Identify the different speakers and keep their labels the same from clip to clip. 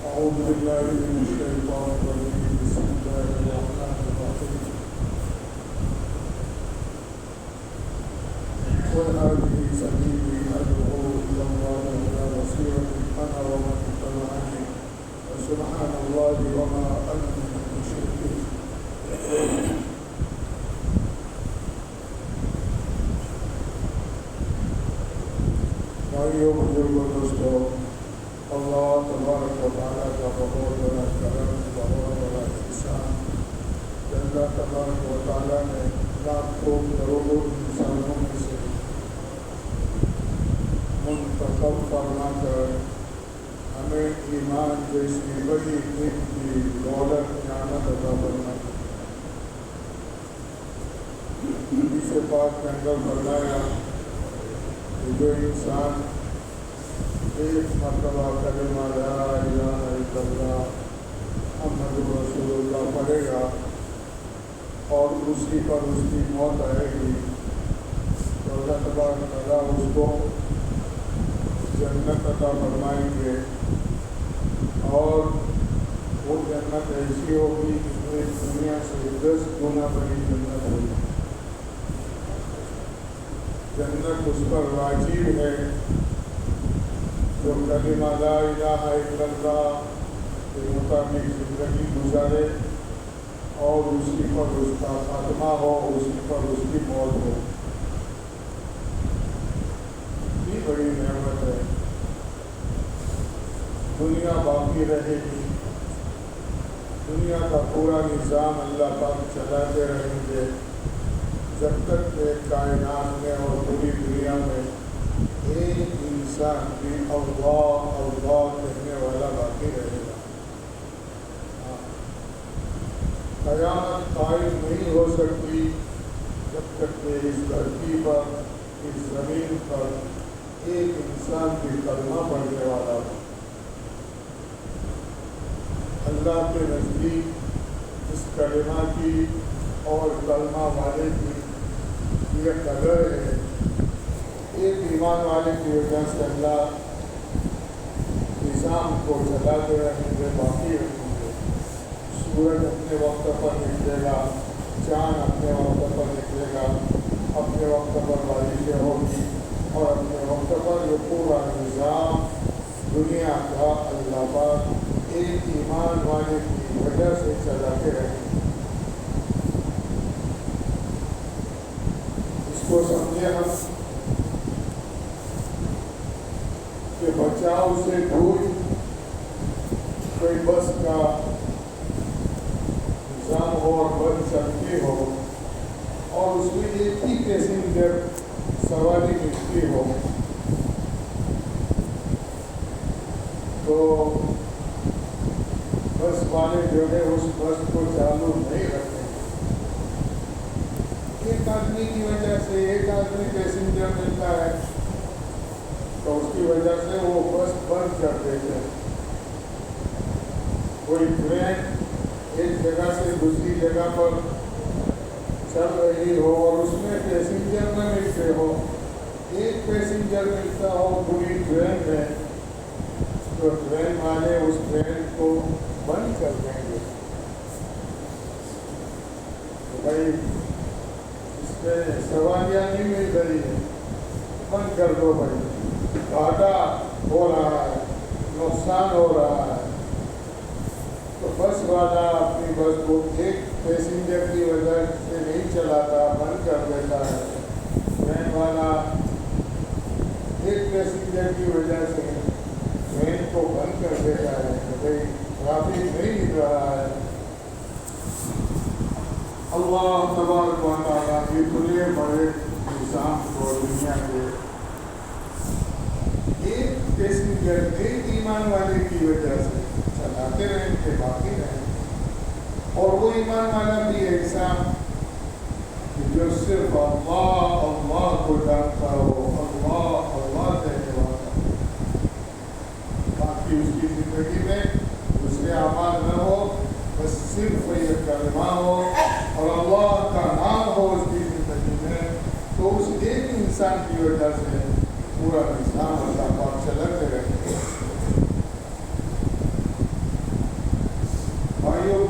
Speaker 1: أعوذ بالله من الشيطان الرجيم بسم الله الرحمن الرحيم قل هذه سبيلي أدعو إلى الله على بصيرة أنا ومن اتبعني وسبحان الله وما أنا من المشركين. بھائیو بزرگوں دوستو، اللہ تبارک و تعالیٰ کا بہت بڑا کرم، بہت بڑا احسان کہ اللہ تبارک و تعالیٰ نے لاکھوں کروڑوں انسانوں میں سے منتخب فرما کر ہمیں ایمان جیسی بڑی دن کی دولت نعمت عطا فرمائی. حدیث پاک میں اندر فرمایا کہ جو انسان ایک مرتبہ کلمہ لا الہ الا اللہ محمد رسول اللہ پڑھے گا اور اسی پر اس کی موت آئے گی تو اللہ تبارک تعالیٰ اس کو جنت عطا فرمائیں گے، اور وہ جنت ایسی ہوگی کہ اس دنیا سے 10 گنا بڑی جنت ہوگی. جنت اس پر واجب ہے جو کلمہ لا الہ الا اللہ کے مطابق زندگی گزارے اور اسی پر اس کا خاتمہ ہو، اسی پر اس کی موت ہو. یہ بڑی نعمت ہے. دنیا باقی رہے گی، دنیا کا پورا نظام اللہ پاک چلاتے رہیں گے جب تک کہ کائنات میں اور پوری دنیا میں ایک انسان بھی اللہ اللہ کہنے والا باقی رہے گا. قیامت قائم نہیں ہو سکتی جب تک کہ اس دھرتی پر، اس زمین پر ایک انسان بھی کلمہ پڑھنے والا ہو. اللہ کے نزدیک اس کلمہ کی اور کلمہ والے کی یہ قدر ہے. ایک ایمان والے کی وجہ سے اللہ نظام کو چلاتے رہیں گے، باقی رکھیں گے. سورج اپنے وقت پر نکلے گا، چاند اپنے وقت پر نکلے گا، اپنے وقت پر بارشیں ہوگی، اور اپنے وقت پر یہ پورا نظام دنیا کا اللہ پاک ایک ایمان والے کی وجہ سے چلاتے رہیں گے. اس کو سمجھے ہم کہ بچاؤ سے دور کوئی بس کا نظام ہو اور بس چلتی ہو اور اس میں ایک ہی پیسنجر سواری ملتی ہو تو بس والے جو ہے اس بس کو چالو نہیں رکھتے. ایک آدمی کی وجہ سے ایک آدمی پیسنجر ملتا ہے تو اس کی وجہ سے وہ بس بند کر دیتے ہیں. کوئی ٹرین ایک جگہ سے دوسری جگہ پر چل رہی ہو اور اس میں پیسنجر نہ ملتے ہو، ایک پیسنجر ملتا ہو پوری ٹرین میں، تو ٹرین والے اس ٹرین کو بند کر دیں گے. تو بھائی اس میں سواریاں نہیں مل رہی ہیں، بند کر دو بھائی، گھاٹا ہو رہا ہے، نقصان ہو رہا ہے. تو بس والا اپنی بس کو ایک پیسنجر کی وجہ سے نہیں چلاتا، بند کر دیتا ہے. ٹرین والا ایک پیسنجر کی وجہ سے ٹرین کو بند کر دیتا ہے کہ بھائی ٹرافک نہیں مل رہا ہے. اللہ تبارک و تعالیٰ اتنے بڑے نظام کو دنیا کے ایک پیسنجر ایک ایمان والے کی وجہ سے چلاتے رہیں گے، باقی رہیں گے. اور وہ ایمان والا بھی ایسا کہ جو صرف اللہ اللہ کو جانتا ہو، اللہ اللہ کہنے والا، باقی اس کی زندگی میں دوسرے اعمال نہ ہو، بس صرف یہ کلمہ ہو اور اللہ کا نام ہو اس کی زندگی میں. تو اس ایک انسان کی وجہ سے پورا نظام اللہ پاک چلاتے رہے.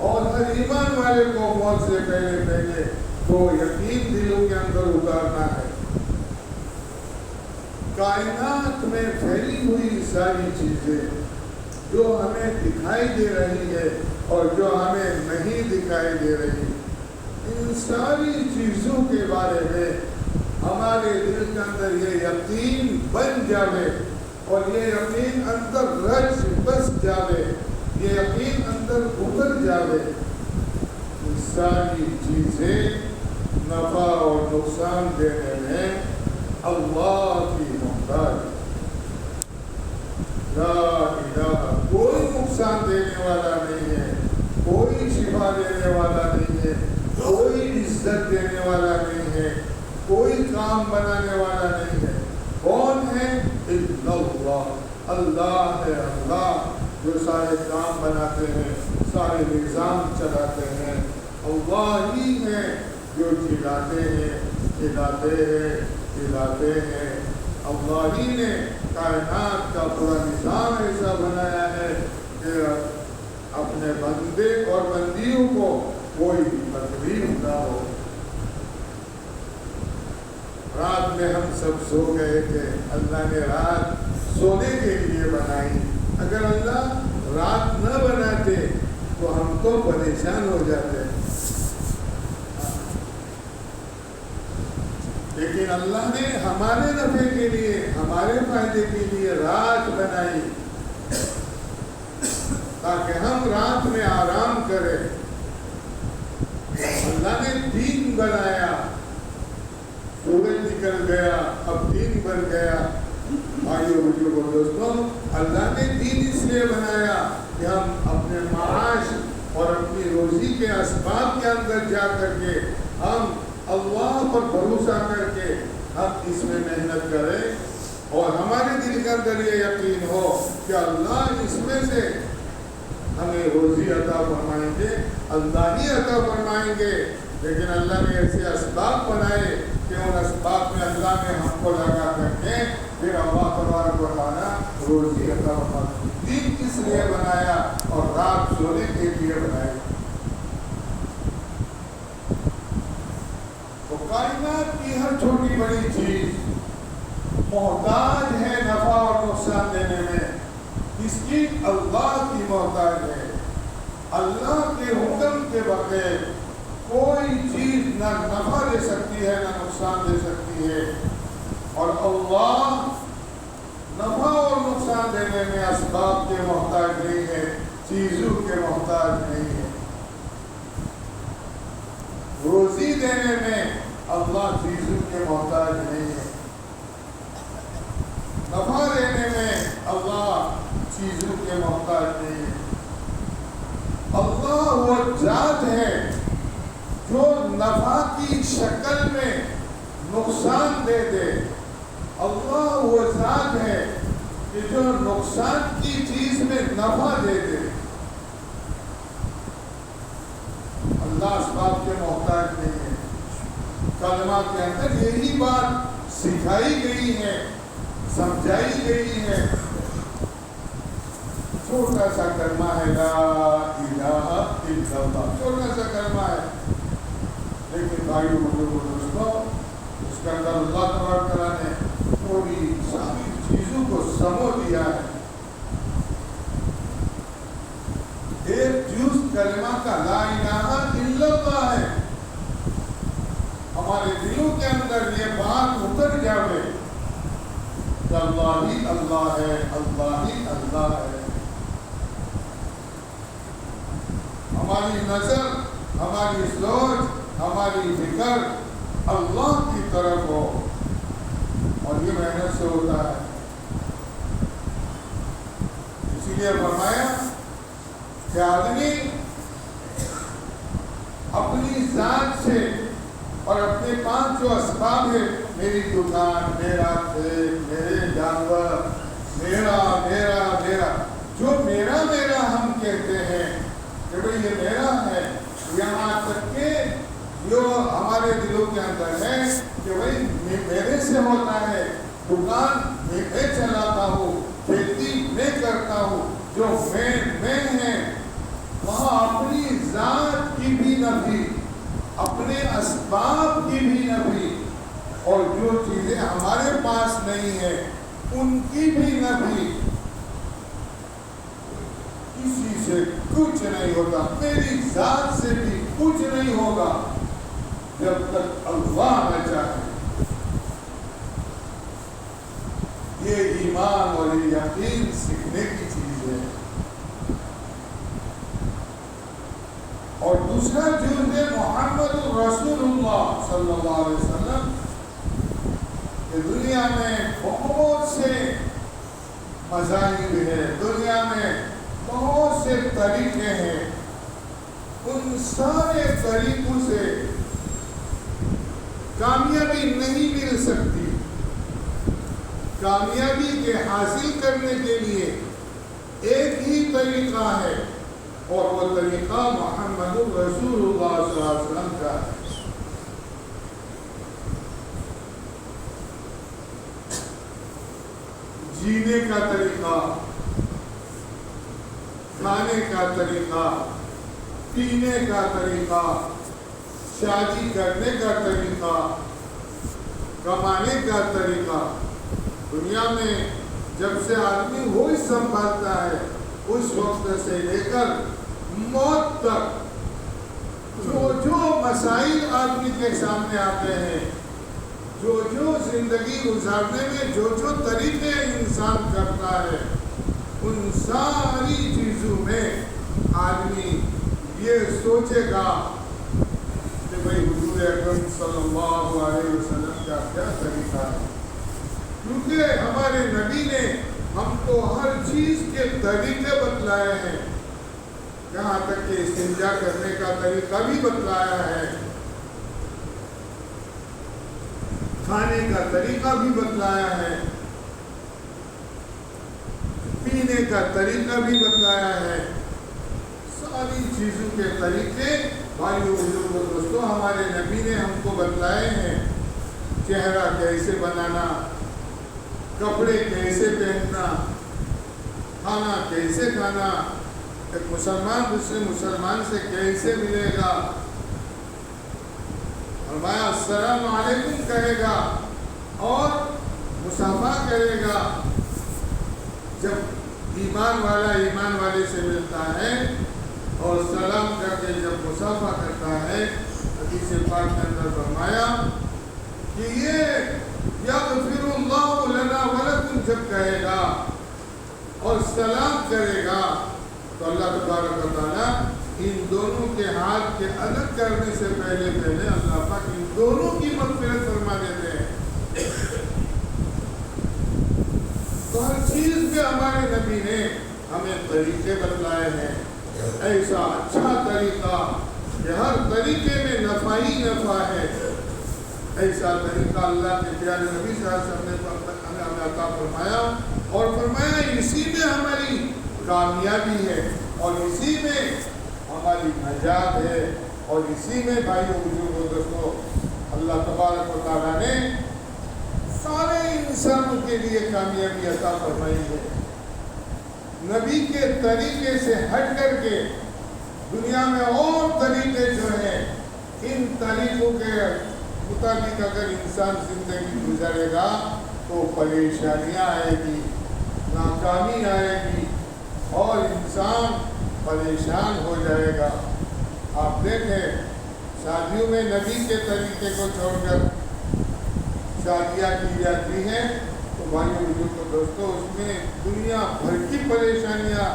Speaker 1: اور ہر ایمان والے کو موت سے پہلے پہلے تو یقین دلوں کے اندر اتارنا ہے۔ کائنات میں پھیلی ہوئی ساری چیزیں جو ہمیں دکھائی دے رہی ہے اور جو ہمیں نہیں دکھائی دے رہی، ان ساری چیزوں کے بارے میں ہمارے دل کے اندر یہ یقین بن جاوے اور یہ یقین اندر رچ بس جاوے، یہ یقین اندر اتر جاوے، ان ساری چیزیں نفع اور نقصان دینے میں اللہ کی محتاج، لا الہ، کوئی نقصان دینے والا نہیں ہے، کوئی شفا دینے والا نہیں ہے، کوئی عزت دینے والا نہیں ہے، کوئی کام بنانے والا نہیں ہے۔ کون ہے؟ الا اللہ، اللہ ہے، اللہ جو سارے کام بناتے ہیں، سارے نظام چلاتے ہیں، اللہ ہی ہے جو جلاتے ہیں، کھلاتے ہیں، کھلاتے ہیں۔ اللہ ہی نے کائنات کا پورا نظام ایسا بنایا ہے کہ اپنے بندے اور بندیوں کو کوئی تکلیف نہ ہو۔ رات میں ہم سب سو گئے تھے، اللہ نے رات سونے کے لیے بنائی، اگر اللہ رات نہ بناتے تو ہم تو پریشان ہو جاتے، لیکن اللہ نے ہمارے نفع کے لیے، ہمارے فائدے کے لیے رات بنائی تاکہ ہم رات میں آرام کریں۔ اللہ نے دین بنایا، سورج نکل گیا، اب دین بن گیا۔ بھائیو بزرگوں دوستوں، اللہ نے دین اس لیے بنایا کہ ہم اپنے معاش اور اپنی روزی کے اسباب کے اندر جا کر کے ہم اللہ پر بھروسہ کر کے ہم اس میں محنت کریں اور ہمارے دل کے اندر یہ یقین ہو کہ اللہ اس میں سے ہمیں روزی عطا فرمائیں گے، اللہ ہی عطا فرمائیں گے۔ لیکن اللہ نے ایسے اسباب بنائے کہ ان اسباب میں اللہ نے ہم کو لگا کر کے پھر اللہ تبارک و تعالیٰ روزی عطا فرمائے۔ دین کس لیے بنایا؟ اور رات سونے کے لیے بنایا۔ تو کائنات کی ہر چھوٹی بڑی چیز محتاج ہے نفع اور نقصان دینے میں، اس کی اللہ کی محتاج ہے۔ اللہ کے حکم کے بغیر کوئی چیز نہ نفع دے سکتی ہے نہ نقصان دے سکتی ہے، اور اللہ نفع اور نقصان دینے میں اسباب کے محتاج نہیں ہے، چیزوں کے محتاج نہیں ہے۔ روزی دینے میں اللہ چیزوں کے محتاج نہیں ہے، نفع دینے میں اللہ چیزوں کے محتاج نہیں ہے۔ اللہ وہ ذات ہے جو نفع کی شکل میں نقصان دے دے، اللہ وہ ذات ہے کہ جو نقصان کی چیز میں نفع دے دے۔ اللہ اسباب کے محتاج نہیں ہے۔ کلمہ کے اندر یہی بات سکھائی گئی ہے، سمجھائی گئی ہے۔ چھوٹا سا کلمہ ہے لا الہ الا اللہ، چھوٹا سا کلمہ ہے، لیکن بھائیو بزرگوں دوستوں، اس کے اندر اللہ تبارک تعالیٰ نے پوری ساری چیزوں کو سمو دیا ہے۔ ایک جز کلمہ کا لا الہ الا اللہ ہے، ہمارے دلوں کے اندر یہ بات اتر جاوے کہ اللہ ہی اللہ ہے، اللہ ہی اللہ ہے۔ ہماری نظر، ہماری سوچ، ہماری فکر اللہ کی طرف ہو، اور یہ محنت سے ہوتا ہے۔ اسی لیے فرمایا کہ آدمی اپنی ذات سے اور اپنے پانچ جو اسباب ہے، میری دکان، میرا کھیت، میرے جانور، میرا میرا میرا، جو میرا میرا ہم کہتے ہیں کہ بھئی یہ میرا ہے، یہاں تک کہ جو ہمارے دلوں کے اندر ہے کہ بھئی میرے سے ہوتا ہے، دکان میں چلاتا ہوں، کھیتی میں کرتا ہوں، جو میں ہے، وہاں اپنی ذات کی بھی نفی، اپنے اسباب کی بھی نفی، اور جو چیزیں ہمارے پاس نہیں ہیں ان کی بھی نفی۔ کسی سے کچھ نہیں ہوتا، میری ذات سے بھی کچھ نہیں ہوگا جب تک اللہ نہ چاہے۔ یہ ایمان اور یہ یقین سیکھنے کی چیز ہے۔ اور دوسرا جرم ہے محمد رسول اللہ صلی اللہ علیہ وسلم، کہ دنیا میں بہت سے مذاہب ہیں، دنیا میں بہت سے طریقے ہیں، ان سارے طریقوں سے کامیابی نہیں مل سکتی۔ کامیابی کے حاصل کرنے کے لیے ایک ہی طریقہ ہے، اور وہ طریقہ محمد رسول اللہ صلی اللہ علیہ وسلم کا ہے۔ جینے کا طریقہ، کھانے کا طریقہ، پینے کا طریقہ، شادی کرنے کا طریقہ، کمانے کا طریقہ، دنیا میں جب سے آدمی ہوش سنبھالتا ہے اس وقت سے لے کر موت تک جو مسائل آدمی کے سامنے آتے ہیں، جو زندگی گزارنے میں جو طریقے انسان کرتا ہے، ان ساری چیزوں میں آدمی یہ سوچے گا کہ بھئی حضور اکرم صلی اللہ علیہ وسلم کا کیا طریقہ ہے، کیونکہ ہمارے نبی نے ہم کو ہر چیز کے طریقے بتلائے ہیں، یہاں تک کہ استنجا کرنے کا طریقہ بھی بتلایا ہے، کھانے کا طریقہ بھی بتلایا ہے، پینے کا طریقہ بھی بتلایا ہے۔ ساری چیزوں کے طریقے بھائیو بزرگوں دوستوں ہمارے نبی نے ہم کو بتلائے ہیں۔ چہرہ کیسے بنانا، کپڑے کیسے پہننا، کھانا کیسے کھانا، ایک مسلمان دوسرے مسلمان سے کیسے ملے گا، فرمایا السلام علیکم کہے گا اور مصافحہ کرے گا۔ جب ایمان والا ایمان والے سے ملتا ہے اور سلام کر کے جب مصافحہ کرتا ہے، حدیث پاک کے اندر فرمایا کہ یہ یغفر اللہ لنا ولکم جب کہے گا اور سلام کرے گا تو اللہ تبارک و تعالیٰ ان دونوں کے ہاتھ کے الگ کرنے سے پہلے اللہ پاک ان دونوں کی مغفرت فرما دیتے ہیں۔ تو ہر چیز میں ہمارے نبی نے ہمیں طریقے بتلائے ہیں، ایسا اچھا طریقہ کہ ہر طریقے میں نفع ہی نفع ہے، ایسا طریقہ اللہ کے پیارے نبی صلی اللہ علیہ وسلم نے ہمیں عطا فرمایا، اور فرمایا اسی میں ہماری کامیابی ہے اور اسی میں ہماری نجات ہے، اور اسی میں بھائیو بزرگوں دوستوں اللہ تبارک و تعالیٰ نے سارے انسانوں کے لیے کامیابی عطا فرمائی ہے۔ نبی کے طریقے سے ہٹ کر کے دنیا میں اور طریقے جو ہیں، ان طریقوں کے مطابق اگر انسان زندگی گزارے گا تو پریشانیاں آئے گی، ناکامی آئے گی اور انسان پریشان ہو جائے گا۔ آپ دیکھیں شادیوں میں نبی کے طریقے کو چھوڑ کر شادیاں کی جاتی ہیں تو بھائیو بزرگوں دوستوں اس میں دنیا بھر کی پریشانیاں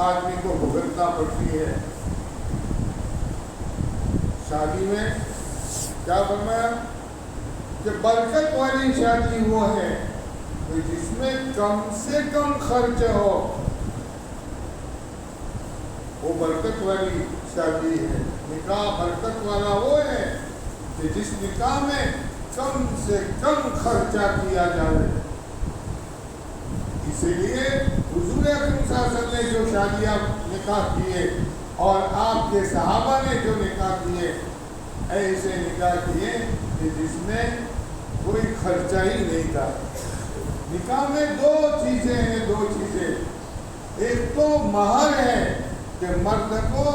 Speaker 1: آدمی کو بھگتنا پڑتی ہے۔ شادی میں کیا فرمایا کہ برکت والی شادی وہ ہے کہ جس میں کم سے کم خرچ ہو، وہ برکت والی شادی ہے۔ نکاح برکت والا وہ ہے کہ جس نکاح میں کم سے کم خرچہ کیا جائے۔ اسی لیے حضور اکرم صلی اللہ علیہ وسلم نے جو شادیاں نکاح کیے اور آپ کے صحابہ نے جو نکاح کیے، ایسے نکاح کیے کہ جس میں کوئی خرچہ ہی نہیں تھا۔ نکاح میں دو چیزیں ہیں، ایک تو مہر ہے کہ مرد کو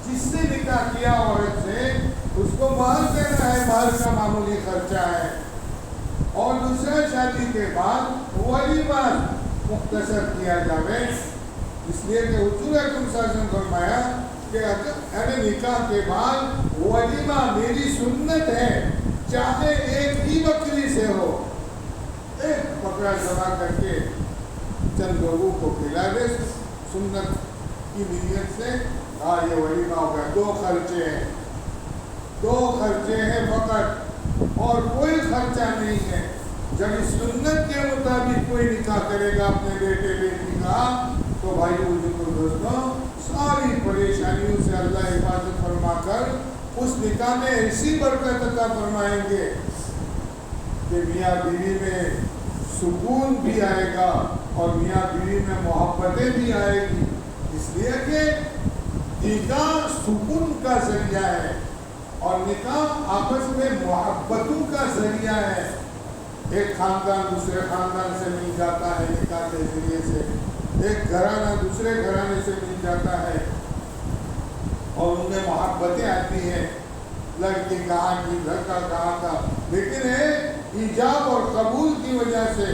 Speaker 1: جس سے نکاح کیا عورت سے اس کو مہر دینا ہے، مہر کا معمولی خرچہ ہے، اور دوسرا شادی کے بعد ولیمہ مختصر کیا جائے، اس لیے کہ حضور اکرم صلی اللہ علیہ وسلم فرمایا کہ اگر نکاح کے بعد ولیمہ میری سنت ہے، چاہے ایک ہی بکری سے ہو، ایک بکرا ذبح کر کے چند لوگوں کو کھلا دے سنت کی نیت سے، ہاں یہ ولیمہ ہو گیا۔ دو خرچے ہیں فقط، اور کوئی خرچہ نہیں ہے۔ جب اس سنت کے مطابق کوئی نکاح کرے گا اپنے بیٹے بیٹی کا، تو بھائی بزرگوں دوستوں، ساری پریشانیوں سے اللہ حفاظت فرما کر اس نکاح میں ایسی برکت عطا فرمائیں گے کہ میاں بیوی میں سکون بھی آئے گا اور میاں بیوی میں محبتیں بھی آئے گی، اس لیے کہ نکاح سکون کا ذریعہ ہے اور نکاح آپس میں محبتوں کا ذریعہ ہے۔ ایک خاندان دوسرے خاندان سے مل جاتا ہے نکاح کے ذریعے سے، ایک گھرانہ دوسرے گھرانے سے مل جاتا ہے اور ان میں محبتیں آتی ہیں، لڑکی کہاں کی لڑکا کہاں کا، لیکن ایجاب اور قبول کی وجہ سے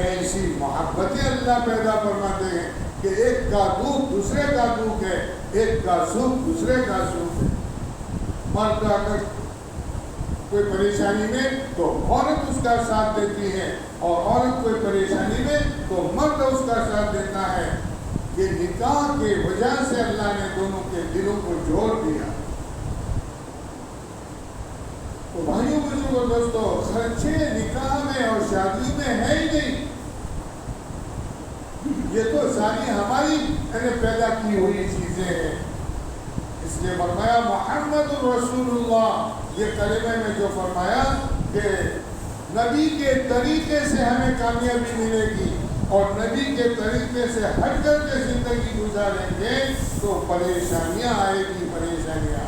Speaker 1: ایسی محبتیں اللہ پیدا فرماتے ہیں کہ ایک کا دکھ دوسرے کا دکھ ہے، ایک کا سکھ دوسرے کا سکھ ہے۔ مرد اگر کوئی پریشانی میں تو عورت اس کا ساتھ دیتی ہے، اور عورت کوئی پریشانی میں تو مرد اس کا ساتھ دیتا ہے۔ یہ نکاح کی وجہ سے اللہ نے دونوں کے دلوں کو جوڑ دیا۔ تو بھائیوں بزرگوں دوستوں، خرچے نکاح میں اور شادی میں ہے ہی نہیں، یہ تو ساری ہماری پیدا کی ہوئی چیزیں ہیں۔ اس لیے فرمایا محمد رسول اللہ، یہ کلمے میں جو فرمایا کہ نبی کے طریقے سے ہمیں کامیابی ملے گی اور نبی کے طریقے سے ہٹ کر کے زندگی گزاریں گے تو پریشانیاں آئے گی، پریشانیاں۔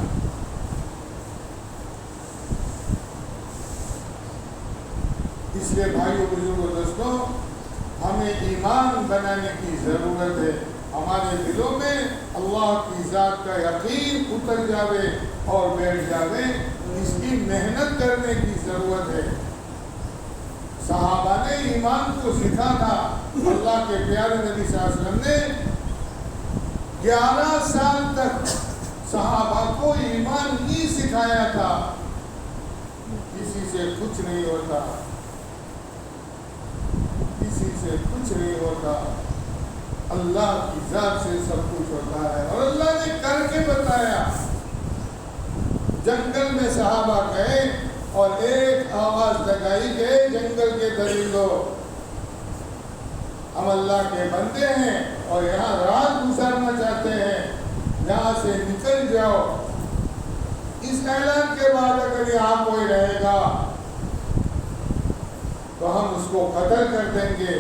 Speaker 1: اس لیے بھائیوں بزرگوں دوستوں، ہمیں ایمان بنانے کی ضرورت ہے، ہمارے دلوں میں اللہ کی ذات کا یقین اتر جاوے اور بیٹھ جاوے، اس کی محنت کرنے کی ضرورت ہے۔ صحابہ نے ایمان کو سیکھا تھا، اللہ کے پیارے نبی صلی اللہ علیہ وسلم نے 11 سال تک صحابہ کو ایمان ہی سکھایا تھا۔ کسی سے کچھ نہیں ہوتا، کسی سے کچھ نہیں ہوتا، اللہ کی ذات سے سب کچھ ہوتا ہے، اور اللہ نے کر کے بتایا۔ جنگل میں صحابہ گئے اور ایک آواز لگائی گئے، جنگل کے درندوں، ہم اللہ کے بندے ہیں اور یہاں رات گزارنا چاہتے ہیں، یہاں سے نکل جاؤ۔ اس اعلان کے بعد اگر یہاں کوئی رہے گا تو ہم اس کو قتل کر دیں گے۔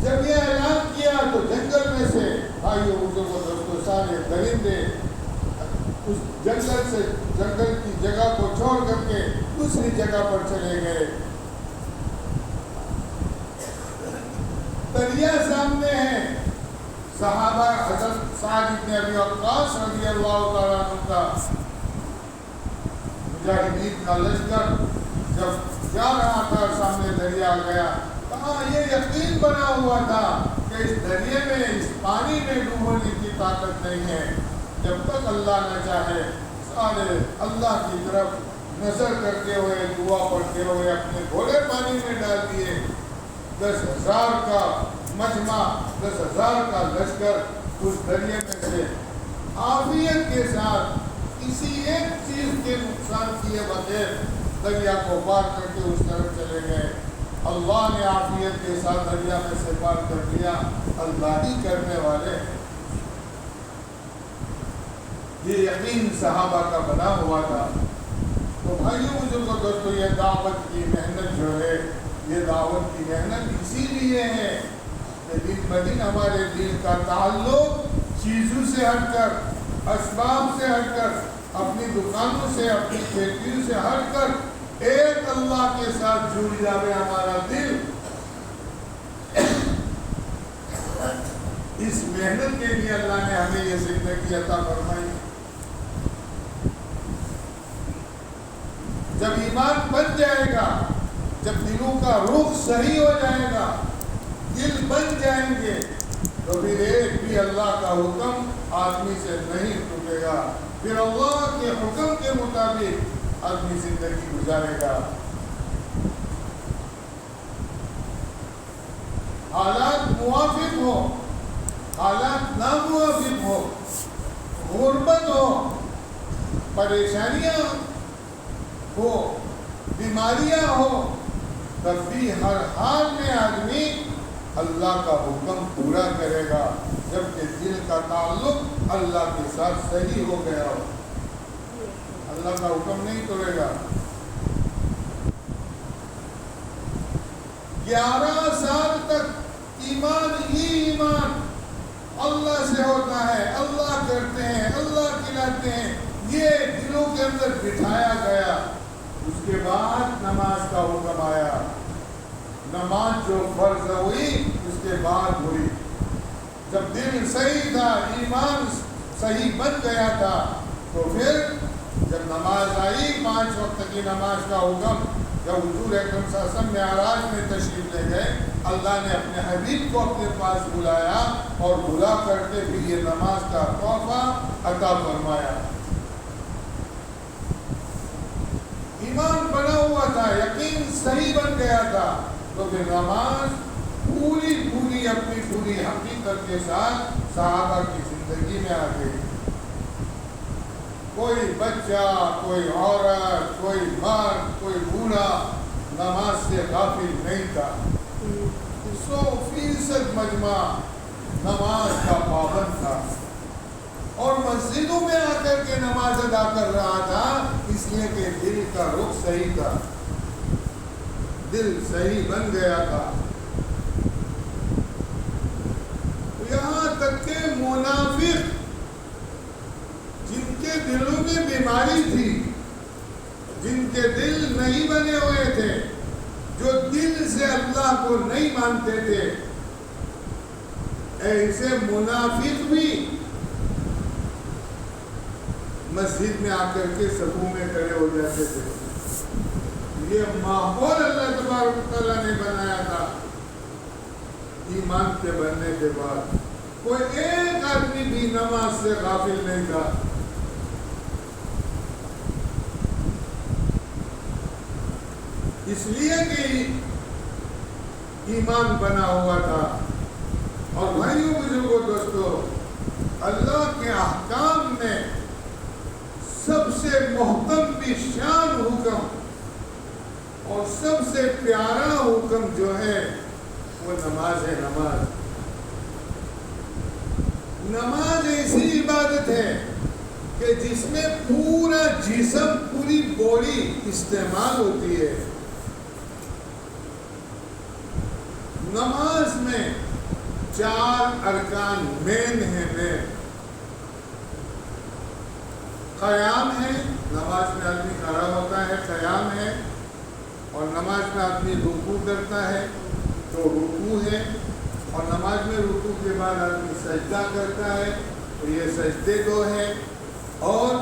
Speaker 1: جب یہ اعلان کیا تو جنگل میں سے بھائیوں بزرگوں دوستوں سارے درندے اس جنگل سے، جنگل کی جگہ کو چھوڑ کر کے دوسری جگہ پر چلے گئے۔ دریا سامنے ہے، صحابہ حضرت سعد بن ابی وقاص رضی اللہ تعالیٰ عنہ کا مجاہدین کا لشکر جب جا رہا تھا، سامنے دریا گیا، کہاں یہ یقین بنا ہوا تھا کہ اس دریا میں، اس پانی میں ڈوبنے کی طاقت نہیں ہے، جب تک اللہ نہ چاہے۔ سارے اللہ کی طرف نظر کرتے ہوئے، دعا پڑھتے ہوئے اپنے گھوڑے پانی میں ڈال دیے۔ 10,000 کا مجمع، 10,000 کا لشکر اس دریا میں سے عافیت کے ساتھ، کسی ایک چیز کے نقصان کیے بغیر دریا کو پار کر کے اس طرف چلے گئے۔ اللہ نے عافیت کے ساتھ دریا میں سے پار کر دیا۔ اللہ ہی کرنے والے، یہ یقین صحابہ کا بنا ہوا تھا۔ تو بھائیوں بزرگوں دوستوں، یہ دعوت کی محنت جو ہے، یہ دعوت کی محنت اسی لیے ہے کہ دن بدن ہمارے دل کا تعلق چیزوں سے ہٹ کر، اسباب سے ہٹ کر، اپنی دکانوں سے، اپنی کھیتیوں سے ہٹ کر ایک اللہ کے ساتھ جڑ جاوے ہمارا دل۔ اس محنت کے لیے اللہ نے ہمیں یہ زندگی عطا فرمائی. جب ایمان بن جائے گا، جب دلوں کا رخ صحیح ہو جائے گا، دل بن جائیں گے، تو پھر ایک بھی اللہ کا حکم آدمی سے نہیں ٹوٹے گا. پھر اللہ کے حکم کے مطابق آدمی زندگی گزارے گا. حالات موافق ہو، حالات ناموافق ہو، غربت ہو، پریشانیاں ہو، بیماریاں ہو، تب بھی ہر حال میں آدمی اللہ کا حکم پورا کرے گا، جبکہ دل کا تعلق اللہ کے ساتھ صحیح ہو گیا ہو. اللہ کا حکم نہیں توڑے گا. 11 سال تک ایمان ہی ایمان اللہ سے ہوتا ہے، اللہ کرتے ہیں، اللہ کھلاتے ہیں، یہ دلوں کے اندر بٹھایا گیا. اس کے بعد نماز کا حکم آیا. نماز جو فرض ہوئی اس کے بعد ہوئی. جب دل صحیح تھا، ایمان صحیح بن گیا تھا، تو پھر جب نماز آئی 5 وقت کی نماز کا حکم، جب حضور اکرم صلی اللہ علیہ وسلم معراج میں تشریف لے گئے، اللہ نے اپنے حبیب کو اپنے پاس بلایا اور بلا کر کے بھی یہ نماز کا تحفہ عطا فرمایا. ایمان بنا ہوا تھا، یقین صحیح بن گیا تھا، تو پھر نماز پوری اپنی پوری حقیقت کے ساتھ صحابہ کی زندگی میں آ گئی. کوئی بچہ، کوئی عورت، کوئی مرد، کوئی بوڑھا نماز سے غافل نہیں تھا. 100% مجمع نماز کا پابند تھا اور مسجدوں میں آ کر کے نماز ادا کر رہا تھا، اس لیے کہ دل کا رخ صحیح تھا، دل صحیح بن گیا تھا. یہاں تک کہ منافق جن کے دلوں میں بیماری تھی، جن کے دل نہیں بنے ہوئے تھے، جو دل سے اللہ کو نہیں مانتے تھے، ایسے منافق بھی مسجد میں آ کر کے صفوں میں کھڑے ہو جاتے تھے. یہ ماحول اللہ تبارک و تعالیٰ نے بنایا تھا. ایمان کے بننے کے بعد کوئی ایک آدمی بھی نماز سے غافل نہیں تھا. اس لیے کہ ایمان بنا ہوا تھا. اور بھائیوں بزرگوں دوستو، اللہ کے احکام میں سب سے محتم بھی شان حکم اور سب سے پیارا حکم جو ہے وہ نماز ہے. نماز ایسی عبادت ہے کہ جس میں پورا جسم، پوری باڈی استعمال ہوتی ہے. نماز میں 4 ارکان مین ہیں. قیام ہے، نماز میں آدمی کھڑا ہوتا ہے، قیام ہے. اور نماز میں آدمی رکوع کرتا ہے تو رکوع ہے. اور نماز میں رکوع کے بعد آدمی سجدہ کرتا ہے تو یہ سجدے 2 ہیں. اور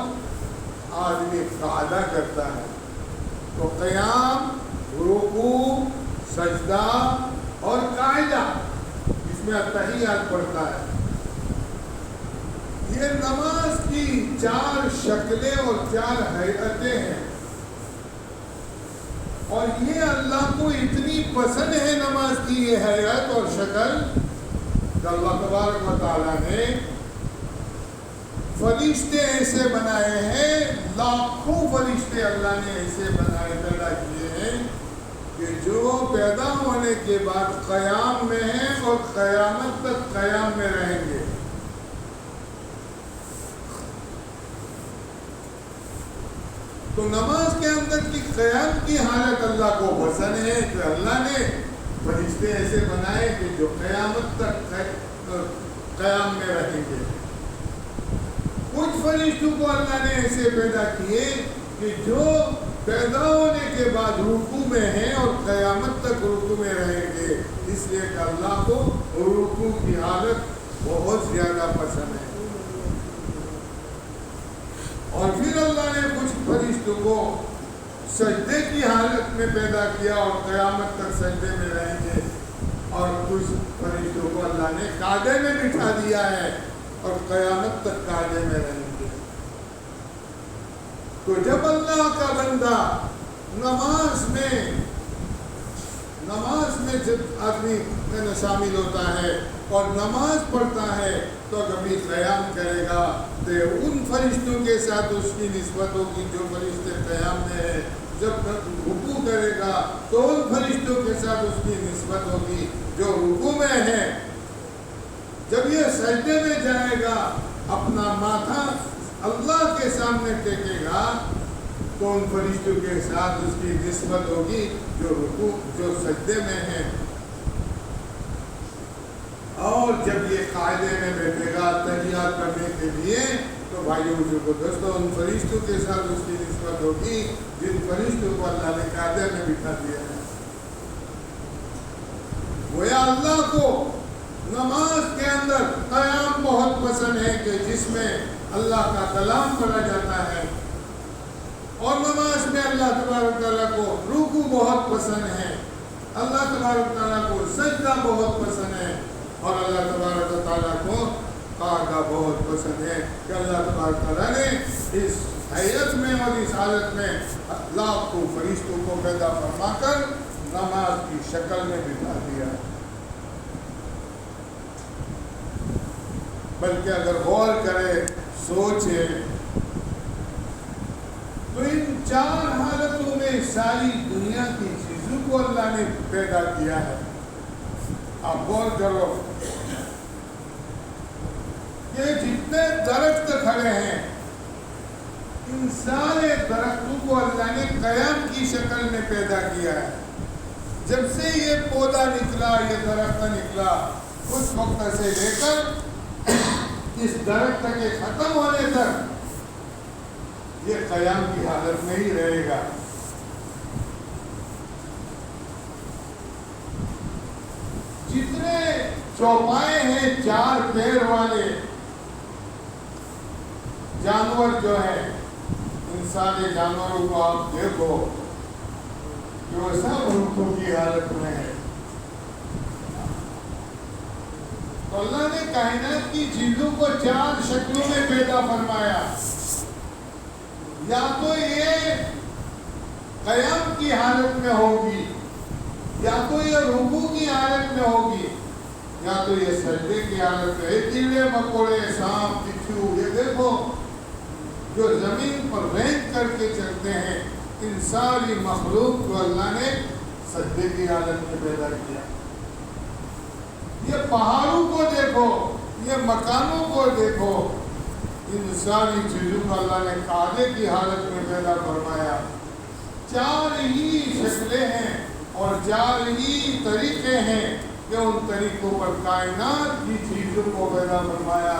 Speaker 1: آدمی قعدہ کرتا ہے تو قیام، رکوع، سجدہ اور قاعدہ، اس میں التحیات پڑھتا ہے. یہ نماز کی 4 شکلیں اور 4 ہیئتیں ہیں. اور یہ اللہ کو اتنی پسند ہے نماز کی یہ حیات اور شکل کہ اللہ تبارک و تعالیٰ نے فرشتے ایسے بنائے ہیں، لاکھوں فرشتے اللہ نے ایسے بنائے، پیدا کیے ہیں کہ جو پیدا ہونے کے بعد قیام میں ہیں اور قیامت تک قیام میں رہیں گے. تو نماز کے اندر کی قیام کی حالت اللہ کو پسند ہے کہ اللہ نے فرشتے ایسے بنائے کہ جو قیامت تک قیام میں رہیں گے. کچھ فرشتوں کو اللہ نے ایسے پیدا کیے کہ جو پیدا ہونے کے بعد رکوع میں ہیں اور قیامت تک رکوع میں رہیں گے، اس لیے کہ اللہ کو رکوع کی حالت بہت زیادہ پسند ہے۔ اور پھر اللہ نے کچھ فرشتوں کو سجدے کی حالت میں پیدا کیا اور قیامت تک سجدے میں رہیں گے، اور کچھ فرشتوں کو اللہ نے قاعدے میں بٹھا دیا ہے اور قیامت تک قاعدے میں رہیں گے۔ تو جب اللہ کا بندہ نماز میں جب آدمی شامل ہوتا ہے اور نماز پڑھتا ہے تو کبھی قیام کرے گا تو ان فرشتوں کے ساتھ اس کی نسبت ہوگی جو فرشتے قیام میں ہے، جب رکوع کرے گا تو ان فرشتوں کے ساتھ اس کی نسبت ہوگی جو رکوع میں ہے، جب یہ سجدے میں جائے گا اپنا ماتھا اللہ کے سامنے ٹیکے گا تو ان فرشتوں کے ساتھ اس کی نسبت ہوگی جو رکوع جو سجدے میں ہے۔ اور جب یہ قاعدے میں بیٹھے گا تحیات کرنے کے لیے تو بھائیو بزرگو دوستو ان فرشتوں کے ساتھ اس کی نسبت ہوگی جن فرشتوں کو اللہ نے قاعدے میں بٹھا دیا ہے۔ گویا اللہ کو نماز کے اندر قیام بہت پسند ہے کہ جس میں اللہ کا کلام پڑھا جاتا ہے، اور نماز میں اللہ تبارک تعالیٰ کو رکوع بہت پسند ہے، اللہ تبارک تعالیٰ کو سجدہ بہت پسند ہے، اور اللہ تبارک تعالیٰ کو قاعدہ بہت پسند ہے کہ اللہ تبارک تعالیٰ نے اس حیت میں اور اس حالت میں لاکھوں فرشتوں کو پیدا فرما کر نماز کی شکل میں بٹھا دیا۔ بلکہ اگر غور کرے سوچے تو ان چار حالتوں میں ساری دنیا کی چیزوں کو اللہ نے پیدا کیا ہے۔ آپ غور کرو کہ جتنے درخت کھڑے ہیں ان سارے درختوں کو اللہ نے قیام کی شکل میں پیدا کیا ہے۔ جب سے یہ پودا نکلا، یہ درخت نکلا، اس وقت سے لے کر اس درخت کے ختم ہونے تک یہ قیام کی حالت میں ہی رہے گا۔ جتنے چوپائے ہیں چار پیر والے جانور جو ہیں، ان سارے جانوروں کو آپ دیکھو کہ وہ سب رکوع کی حالت میں ہے۔ تو اللہ نے کائنات کی چیزوں کو چار شکلوں میں پیدا فرمایا، یا تو یہ قیام کی حالت میں ہوگی، یا تو یہ رکوع کی حالت میں ہوگی، یا تو یہ سجدے کی حالت میں۔ کیڑے مکوڑے، سانپ، بچھو، یہ دیکھو جو زمین پر رینگ کر کے چلتے ہیں، ان ساری مخلوق کو اللہ نے سجدے کی حالت میں پیدا کیا۔ یہ پہاڑوں کو دیکھو، یہ مکانوں کو دیکھو، ان ساری چیزوں کو اللہ نے قاعدے کی حالت میں پیدا فرمایا۔ چار ہی شکلیں ہیں اور چار ہی طریقے ہیں کہ ان طریقوں پر کائنات کی چیزوں کو پیدا فرمایا۔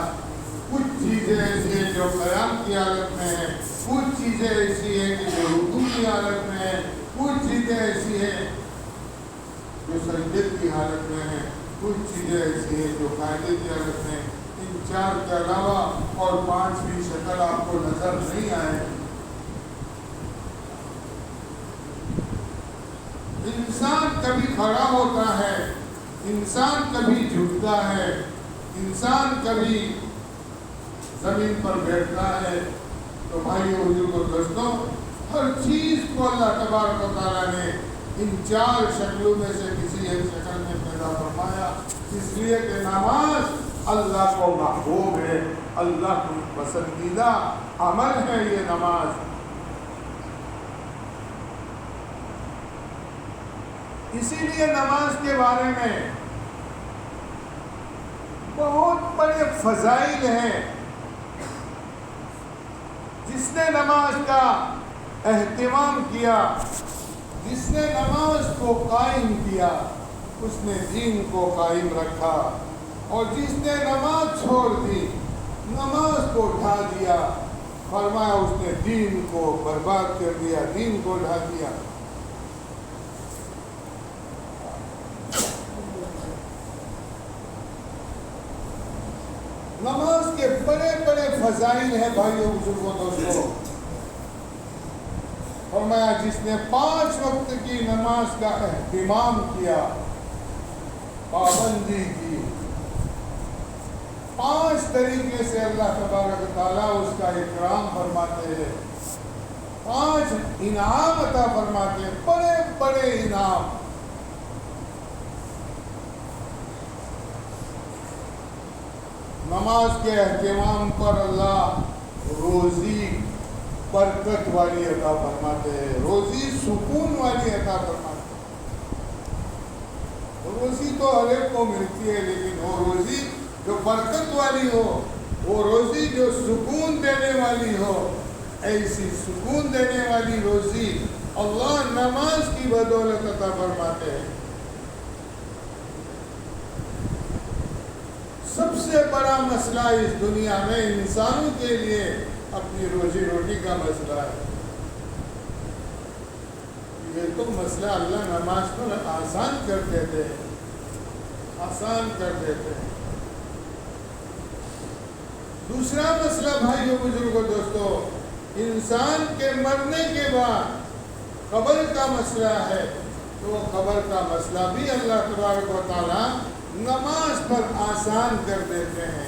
Speaker 1: کچھ چیزیں ایسی ہیں جو قیام کی حالت میں ہیں، کچھ چیزیں ایسی ہیں کہ جو رکوع کی حالت میں ہیں، کچھ چیزیں ایسی ہیں جو سجدے کی حالت میں ہیں، کچھ چیزیں ایسی ہیں جو قاعدے کی حالت میں ہیں۔ ان چار کے علاوہ اور پانچویں شکل آپ کو نظر نہیں آئے۔ انسان کبھی کھڑا ہوتا ہے، انسان کبھی جھکتا ہے، انسان کبھی زمین پر بیٹھتا ہے۔ تو بھائیو بزرگو دوستوں، ہر چیز کو اللہ تبارک و تعالیٰ نے ان چار شکلوں میں سے کسی ایک شکل میں پیدا فرمایا، اس لیے کہ نماز اللہ کو محبوب ہے، اللہ کی پسندیدہ عمل ہے یہ نماز۔ اسی لیے نماز کے بارے میں بہت بڑے فضائل ہیں۔ جس نے نماز کا اہتمام کیا، جس نے نماز کو قائم کیا، اس نے دین کو قائم رکھا، اور جس نے نماز چھوڑ دی، نماز کو ڈھا دیا، فرمایا اس نے دین کو برباد کر دیا، دین کو ڈھا دیا۔ نماز کے بڑے بڑے فضائل ہیں بھائیوں بزرگوں دوستوں. فرمایا جس نے 5 وقت کی نماز کا اہتمام کیا، پابندی کی، 5 طریقے سے اللہ تبارک و تعالیٰ اس کا اکرام فرماتے ہیں، 5 انعام عطا فرماتے ہیں، بڑے بڑے انعام. نماز کے اہتمام پر اللہ روزی برکت والی عطا فرماتے ہیں، روزی سکون والی عطا فرماتے ہیں. روزی تو ہر ایک کو ملتی ہے، لیکن وہ روزی جو برکت والی ہو، وہ روزی جو سکون دینے والی ہو، ایسی سکون دینے والی روزی اللہ نماز کی بدولت عطا فرماتے ہیں. سب سے بڑا مسئلہ اس دنیا میں انسانوں کے لیے اپنی روزی روٹی کا مسئلہ ہے. یہ تو مسئلہ اللہ نماز پر آسان کر دیتے ہیں، آسان کر دیتے ہیں. دوسرا مسئلہ بھائیوں بزرگوں دوستوں، انسان کے مرنے کے بعد قبر کا مسئلہ ہے. تو قبر کا مسئلہ بھی اللہ تبارک و تعالیٰ نماز پر آسان کر دیتے ہیں.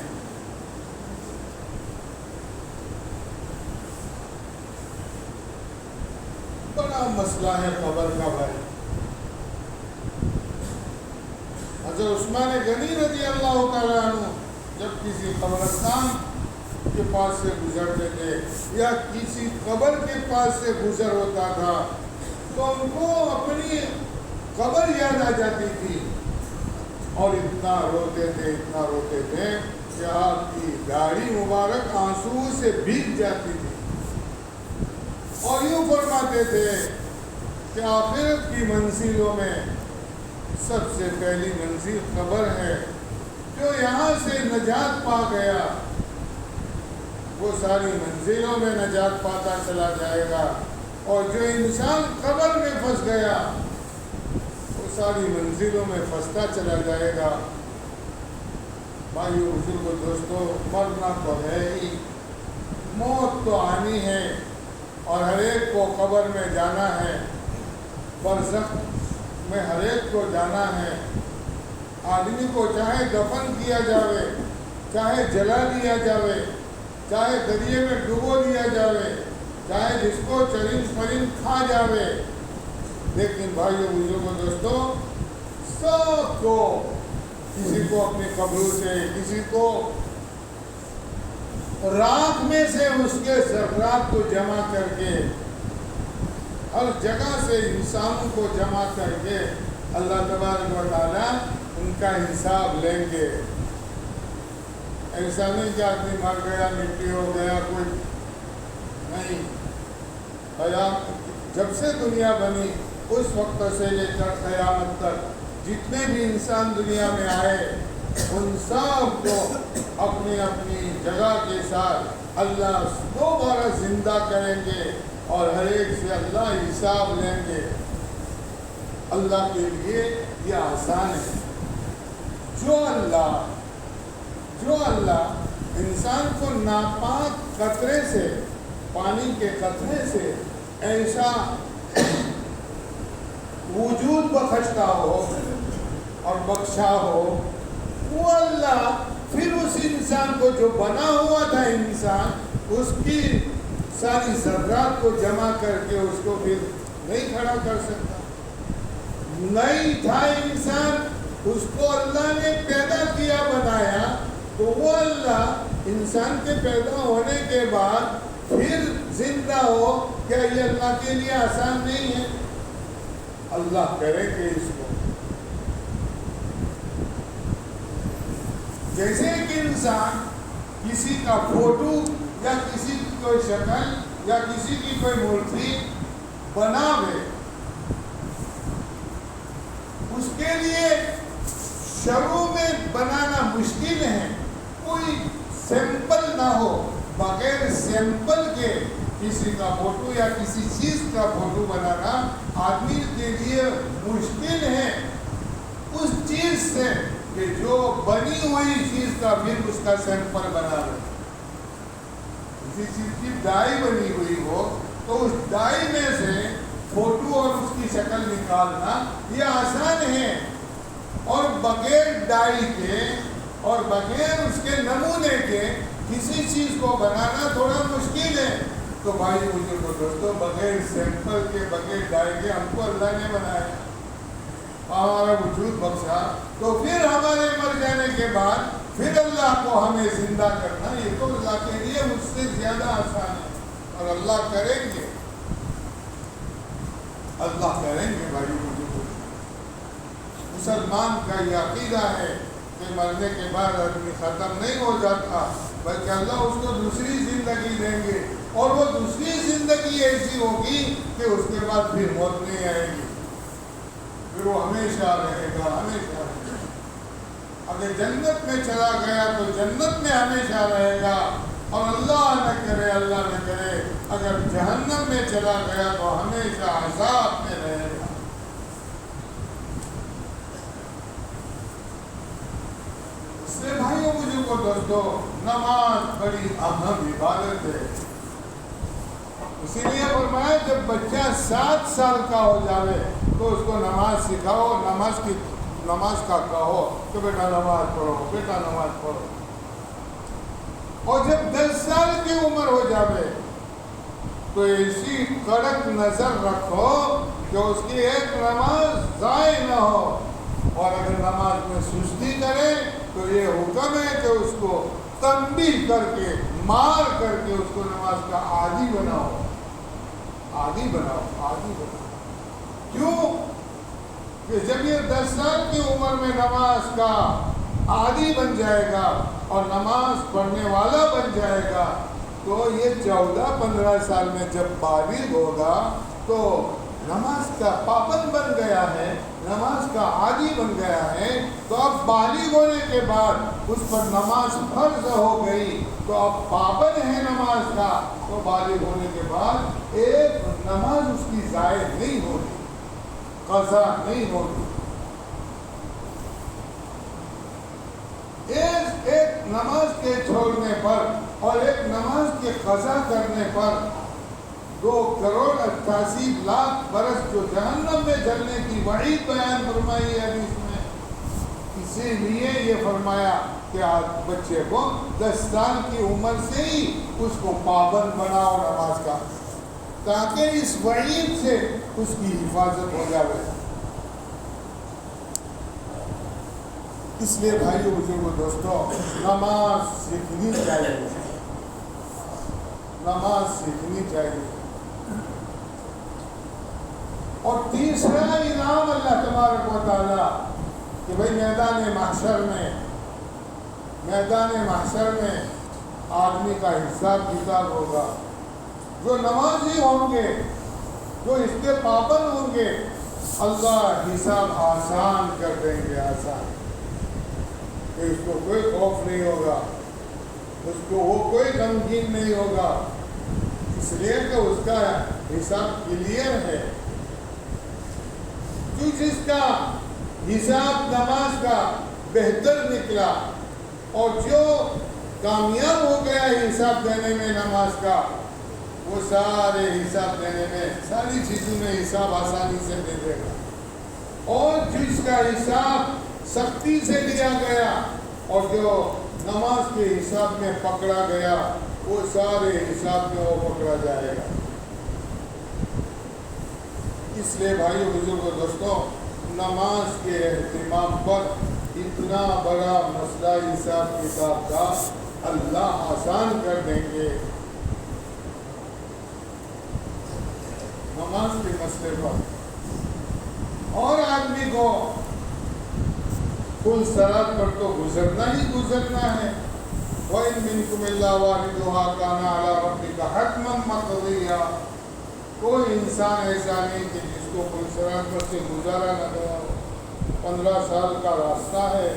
Speaker 1: بڑا مسئلہ ہے قبر کا بھائی. حضرت عثمان غنی رضی اللہ تعالیٰ عنہ جب کسی قبرستان کے پاس سے گزرتے تھے یا کسی قبر کے پاس سے گزر ہوتا تھا تو ان کو اپنی قبر یاد آ جاتی تھی اور اتنا روتے تھے کہ آپ کی داڑھی مبارک آنسو سے بھیگ جاتی تھی. اور یوں فرماتے تھے کہ آخرت کی منزلوں میں سب سے پہلی منزل قبر ہے. جو یہاں سے نجات پا گیا وہ ساری منزلوں میں نجات پاتا چلا جائے گا، اور جو انسان قبر میں پھنس گیا وہ ساری منزلوں میں پھنستا چلا جائے گا. بھائیو بزرگوں دوستوں، مرنا تو ہے ہی، موت تو آنی ہے اور ہر ایک کو قبر میں جانا ہے، برزخ میں ہر ایک کو جانا ہے. آدمی کو چاہے دفن کیا جاوے، چاہے جلا دیا جاوے، چاہے دریا میں ڈبو دیا جاوے، چاہے جس کو چرند پرند کھا جاوے، لیکن بھائیو بزرگوں دوستوں، سب کو، کسی کو اپنی قبروں سے، کسی کو راکھ میں سے اس کے ذرات کو جمع کر کے، ہر جگہ سے انسانوں کو جمع کر کے اللہ تبارک و تعالیٰ ان کا حساب لیں گے. ایسا نہیں کہ آدمی مر گیا، مٹی ہو گیا، کوئی نہیں. جب سے دنیا بنی اس وقت سے لے کر قیامت تک جتنے بھی انسان دنیا میں آئے ان سب کو اپنی اپنی جگہ کے ساتھ اللہ دوبارہ زندہ کریں گے اور ہر ایک سے اللہ حساب لیں گے. اللہ کے لیے یہ آسان ہے. جو اللہ انسان کو ناپاک قطرے سے، پانی کے قطرے سے ایسا وجود بخشتا ہو اور بخشا ہو، وہ اللہ پھر اس انسان کو جو بنا ہوا تھا انسان، اس کی ساری ذرات کو جمع کر کے اس کو پھر نہیں کھڑا کر سکتا. نہیں تھا انسان، اس کو اللہ نے پیدا کیا، بنایا، تو وہ اللہ انسان کے پیدا ہونے کے بعد پھر زندہ ہو، کیا یہ اللہ کے لیے آسان نہیں ہے؟ اللہ کرے کہ اس کو، جیسے کہ انسان کسی کا فوٹو یا کسی کی کوئی شکل یا کسی کی کوئی مورتی بناوے، اس کے لیے شروع میں بنانا مشکل ہے. کوئی سیمپل نہ ہو، بغیر سیمپل کے کسی کا فوٹو یا کسی چیز کا فوٹو بنانا آدمی کے لیے مشکل ہے. اس چیز سے کہ جو بنی ہوئی چیز کا پھر اس کا سیمپل بنا لے. کسی چیز کی ڈائی بنی ہوئی ہو تو اس ڈائی میں سے فوٹو اور اس کی شکل نکالنا یہ آسان ہے، اور بغیر ڈائی کے اور بغیر اس کے نمونے کے کسی چیز کو بنانا تھوڑا مشکل ہے. تو بھائی مجھے کو دوستو، بغیر سیمپل کے بغیر ڈائی کے ہم کو اللہ نے بنایا، ہمارا وجود بخشا، تو پھر ہمارے مر جانے کے بعد پھر اللہ کو ہمیں زندہ کرنا، یہ تو اللہ کے لیے مجھ سے زیادہ آسان ہے. اور اللہ کریں گے، اللہ کریں گے. بھائی مجھے مسلمان کا یہ عقیدہ ہے کہ مرنے کے بعد آدمی ختم نہیں ہو جاتا، بلکہ اللہ اس کو دوسری زندگی دیں گے، اور وہ دوسری زندگی ایسی ہوگی کہ اس کے بعد پھر موت نہیں آئے گی، پھر وہ ہمیشہ رہے گا، ہمیشہ رہے گا. اگر جنت میں چلا گیا تو جنت میں ہمیشہ رہے گا، اور اللہ نہ کرے، اللہ نہ کرے، اگر جہنم میں چلا گیا تو ہمیشہ عذاب میں رہے گا. اس لیے بھائیوں مجھے کو دوستو، نماز بڑی اہم عبادت ہے. اسی لیے فرمایا جب بچہ 7 سال کا ہو جاوے تو اس کو نماز سکھاؤ، نماز کا کہو کہ بیٹا نماز پڑھو، بیٹا نماز پڑھو. اور جب 10 سال کی عمر ہو جاوے تو ایسی کڑک نظر رکھو کہ اس کی ایک نماز ضائع نہ ہو، اور اگر نماز میں سستی کرے تو یہ حکم ہے کہ اس کو تنبیہ کر کے، مار کر کے اس کو نماز کا عادی بناؤ، عادی بناؤ، عادی بناؤ. کیوں کہ جب یہ 10 سال کی عمر میں نماز کا عادی بن جائے گا اور نماز پڑھنے والا بن جائے گا، تو یہ 14-15 سال میں جب بالغ ہوگا تو نماز کا پابند بن گیا ہے، نماز کا عادی بن گیا ہے. تو اب بالغ ہونے کے بعد اس پر نماز فرض ہو گئی، تو اب پابند ہے نماز کا، تو بالغ ہونے کے بعد ایک نماز اس کی ضائع نہیں ہوگی، قضا نہیں ہوگی. ایک نماز کے چھوڑنے پر اور ایک نماز کے قضا کرنے پر 2,88,00,000 برس جو جہنم میں جلنے کی وعید بیان فرمائی ہے حدیث میں. اسی لیے یہ فرمایا کہ بچے کو 10 سال کی عمر سے ہی اس کو پابند بناؤ نماز کا، تاکہ اس وعید سے اس کی حفاظت ہو جائے. اس لیے بھائیو بزرگو دوستو، نماز سیکھنی چاہیے، نماز سیکھنی چاہیے. اور تیسرا انعام اللہ تبارک و تعالیٰ کہ بھئی میدان محشر میں آدمی کا حساب کتاب ہوگا. جو نمازی ہوں گے، جو اس کے پابند ہوں گے، اللہ حساب آسان کر دیں گے، آسان، کہ اس کو کوئی خوف نہیں ہوگا، اس کو وہ کوئی غمگین نہیں ہوگا، اس لیے کہ اس کا حساب کلیئر ہے. جو جس کا حساب نماز کا بہتر نکلا اور جو کامیاب ہو گیا حساب دینے میں نماز کا، وہ سارے حساب دینے میں، ساری چیزوں میں حساب آسانی سے دے دے گا. اور جس کا حساب سختی سے لیا گیا اور جو نماز کے حساب میں پکڑا گیا، وہ سارے حساب میں وہ پکڑا جائے گا. اس لیے بھائیو بزرگو دوستو، نماز کے اہتمام پر اتنا بڑا مسئلہ حساب کتاب کا اللہ آسان کر دیں گے. نماز کے مسئلے پر اور آدمی کو کل صراط پر تو گزرنا ہی گزرنا ہے. وَإِن مِّنكُمْ إِلَّا وَارِدُهَا كَانَ عَلَىٰ رَبِّكَ حَتْمًا مَّقْضِيًّا. کوئی انسان ایسا نہیں کہ جس کو کل صراط پر سے گزارا نہ گیا ہو. 15 سال کا راستہ ہے،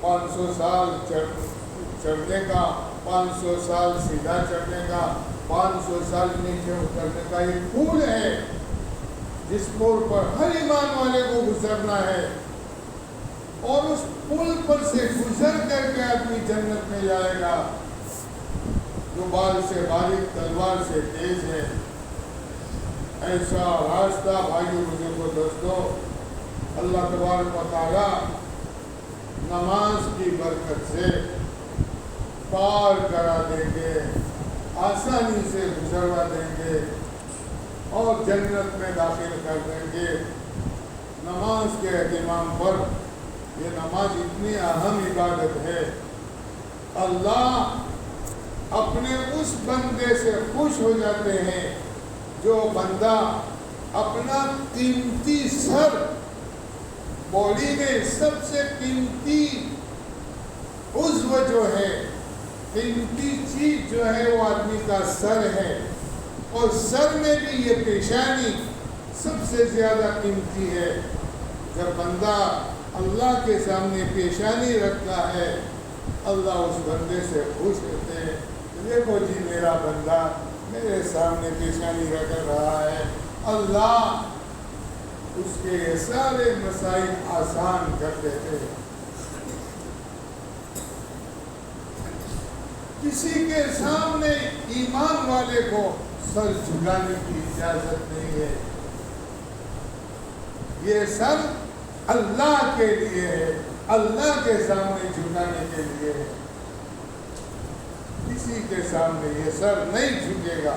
Speaker 1: 500 سال چڑھنے کا، 500 سال سیدھا چڑھنے کا، 500 سال نیچے اترنے کا. یہ پل ہے جس پل پر ہر ایمان والے کو گزرنا ہے. اور اس پل پر سے گزر کر کے آدمی جنت میں جائے گا جو بال سے باریک تلوار سے تیز ہے۔ ایسا راستہ بھائیو بزرگوں دوستو اللہ تبارک و تعالی نماز کی برکت سے پار کرا دیں گے، آسانی سے گزروا دیں گے اور جنت میں داخل کر دیں گے۔ نماز کے اہتمام پر یہ نماز اتنی اہم عبادت ہے، اللہ اپنے اس بندے سے خوش ہو جاتے ہیں جو بندہ اپنا قیمتی سر، باڈی میں سب سے قیمتی عضو جو ہے، قیمتی چیز جو ہے وہ آدمی کا سر ہے، اور سر میں بھی یہ پیشانی سب سے زیادہ قیمتی ہے۔ جب بندہ اللہ کے سامنے پیشانی رکھتا ہے، اللہ اس بندے سے خوش ہوتے ہیں، دیکھو جی میرا بندہ میرے سامنے پیشانی رکھ رہا ہے، اللہ اس کے یہ سارے مسائل آسان کر دیتے ہیں۔ کسی کے سامنے ایمان والے کو سر جھکانے کی اجازت نہیں ہے، یہ سر اللہ کے لیے ہے، اللہ کے سامنے جھکانے کے لیے ہے، کسی کے سامنے یہ سر نہیں جھکے گا،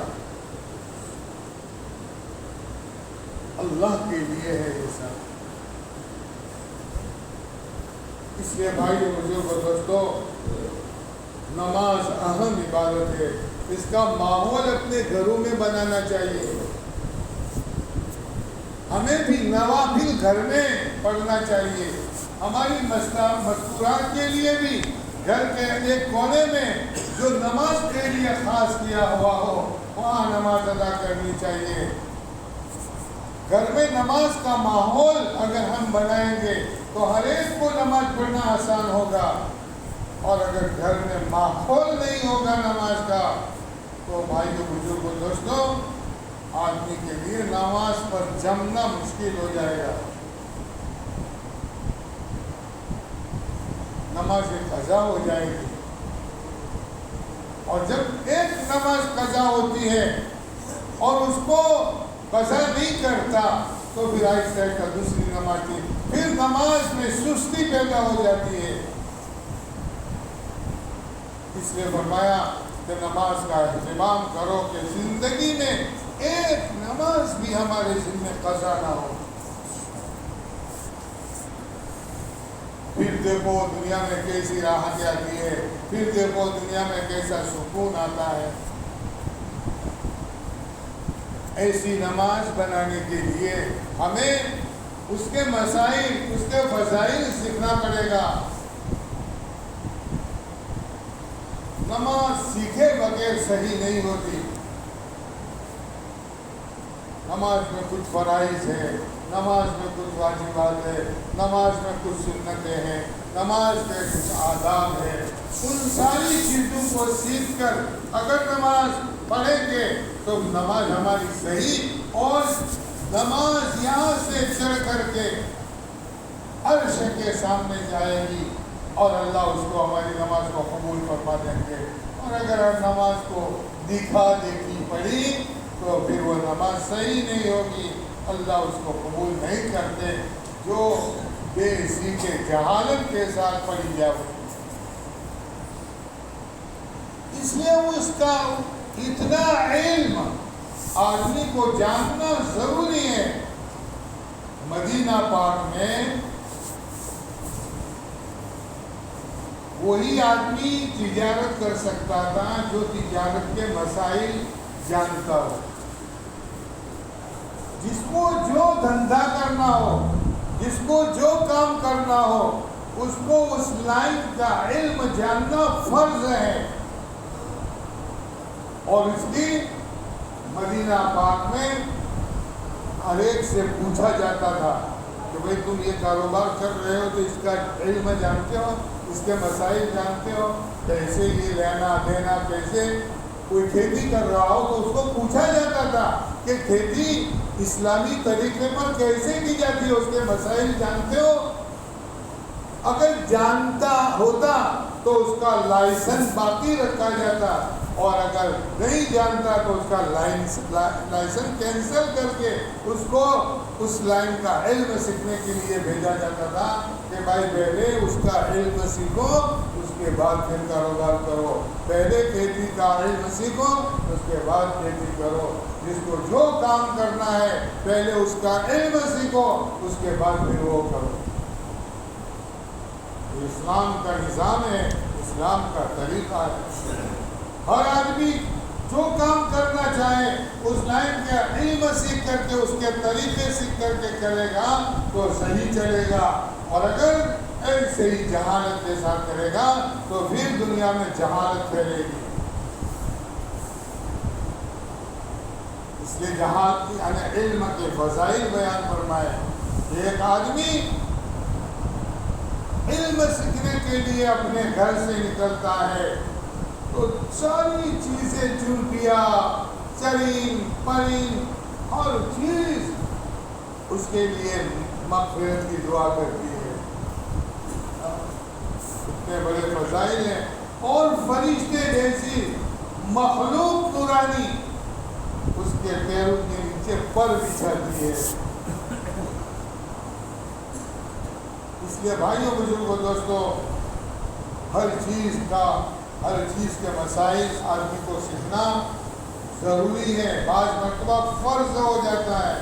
Speaker 1: اللہ کے لیے ہے یہ سر۔ اس لیے بھائیو بزرگوں دوستو نماز اہم عبادت ہے، اس کا ماحول اپنے گھروں میں بنانا چاہیے، ہمیں بھی نوافل گھر میں پڑھنا چاہیے، ہماری مستورات کے لیے بھی گھر کے ایک کونے میں جو نماز کے لیے خاص کیا ہوا ہو وہاں نماز ادا کرنی چاہیے۔ گھر میں نماز کا ماحول اگر ہم بنائیں گے تو ہر ایک کو نماز پڑھنا آسان ہوگا، اور اگر گھر میں ماحول نہیں ہوگا نماز کا تو بھائیو بزرگوں دوستوں آدمی کے لیے نماز پر جمنا مشکل ہو جائے گا، نماز قضا ہو جائے گی، اور جب ایک نماز قضا ہوتی ہے اور اس کو قضا نہیں کرتا تو پھر آہستہ آہستہ دوسری نماز کی، پھر نماز میں سستی پیدا ہو جاتی ہے۔ اس لیے فرمایا کہ نماز کا اہتمام کرو کہ زندگی میں ایک نماز بھی ہمارے ذمہ قضا نہ ہو۔ پھر دیکھو دنیا میں کیسی راحت آتی ہے، پھر دیکھو دنیا میں کیسا سکون آتا ہے۔ ایسی نماز بنانے کے لیے ہمیں اس کے مسائل، اس کے فضائل سیکھنا پڑے گا۔ نماز سیکھے بغیر صحیح نہیں ہوتی۔ نماز میں کچھ فرائض ہے، نماز میں کچھ واجبات ہے، نماز میں کچھ سنتیں ہیں، نماز میں کچھ آداب ہے، ان ساری چیزوں کو سیکھ کر اگر نماز پڑھیں گے تو نماز ہماری صحیح، اور نماز یہاں سے چڑھ کر کے عرش کے سامنے جائے گی اور اللہ اس کو ہماری نماز کو قبول فرما دیں گے۔ اور اگر ہم نماز کو دکھا دیکھی پڑھی تو پھر وہ نماز صحیح نہیں ہوگی، اللہ اس کو قبول نہیں کرتے جو بے سیکھے جہالت کے ساتھ پڑھی جائے۔ اس لیے اس کا اتنا علم آدمی کو جاننا ضروری ہے۔ مدینہ پاک میں وہی آدمی تجارت کر سکتا تھا جو تجارت کے مسائل جانتا ہو، جس کو جو دھندا کرنا ہو، جس کو جو کام کرنا ہو، اس کو اس لائن کا علم جاننا فرض ہے۔ اور اس کی مدینہ پاک میں ہر ایک سے پوچھا جاتا تھا کہ بھئی تم یہ کاروبار کر رہے ہو تو اس کا علم جانتے ہو، اس کے مسائل جانتے ہو، کیسے یہ لینا دینا، کیسے کوئی کھیتی کر رہا ہو تو اس کو پوچھا جاتا تھا کہ کھیتی اسلامی طریقے پر کیسے کی جاتی ہے، اس کے مسائل جانتے ہو۔ اگر جانتا ہوتا تو اس کا لائسنس باقی رکھا جاتا، اور اگر نہیں جانتا تو اس کا لائسنس کینسل کر کے اس کو اس لائن کا علم سیکھنے کے لیے بھیجا جاتا تھا کہ بھائی پہلے اس کا علم سیکھو، اس کے بعد پھر کاروبار کرو، پہلے کھیتی کا علم سیکھو اس کے بعد کھیتی کرو، جس کو جو کام کرنا ہے پہلے اس کا علم سیکھو اس کے بعد پھر وہ کرو۔ اسلام کا نظام ہے، اسلام کا طریقہ ہے۔ ہر آدمی جو کام کرنا چاہے اس لائن کا علم سیکھ کر کے، اس کے طریقے سیکھ کر کے کرے گا تو صحیح چلے گا، اور اگر ایسے ہی جہالت کے ساتھ کرے گا تو پھر دنیا میں جہالت پھیلے گی۔ اس لیے جہاد یعنی علم کے فضائل بیان فرمائے کہ ایک آدمی علم سیکھنے کے لیے اپنے گھر سے نکلتا ہے تو ساری چیزیں چونٹیاں، چرین پرین ہر چیز اس کے لیے مغفرت کی دعا کرتی ہے۔ اتنے بڑے فضائل ہیں، اور فرشتے جیسی مخلوق نورانی اس کے پیروں کے نیچے پر بچھاتی ہے۔ اس لیے بھائیوں بزرگوں دوستوں، ہر چیز کے مسائل آدمی کو سیکھنا ضروری ہے، بعض مرتبہ فرض ہو جاتا ہے،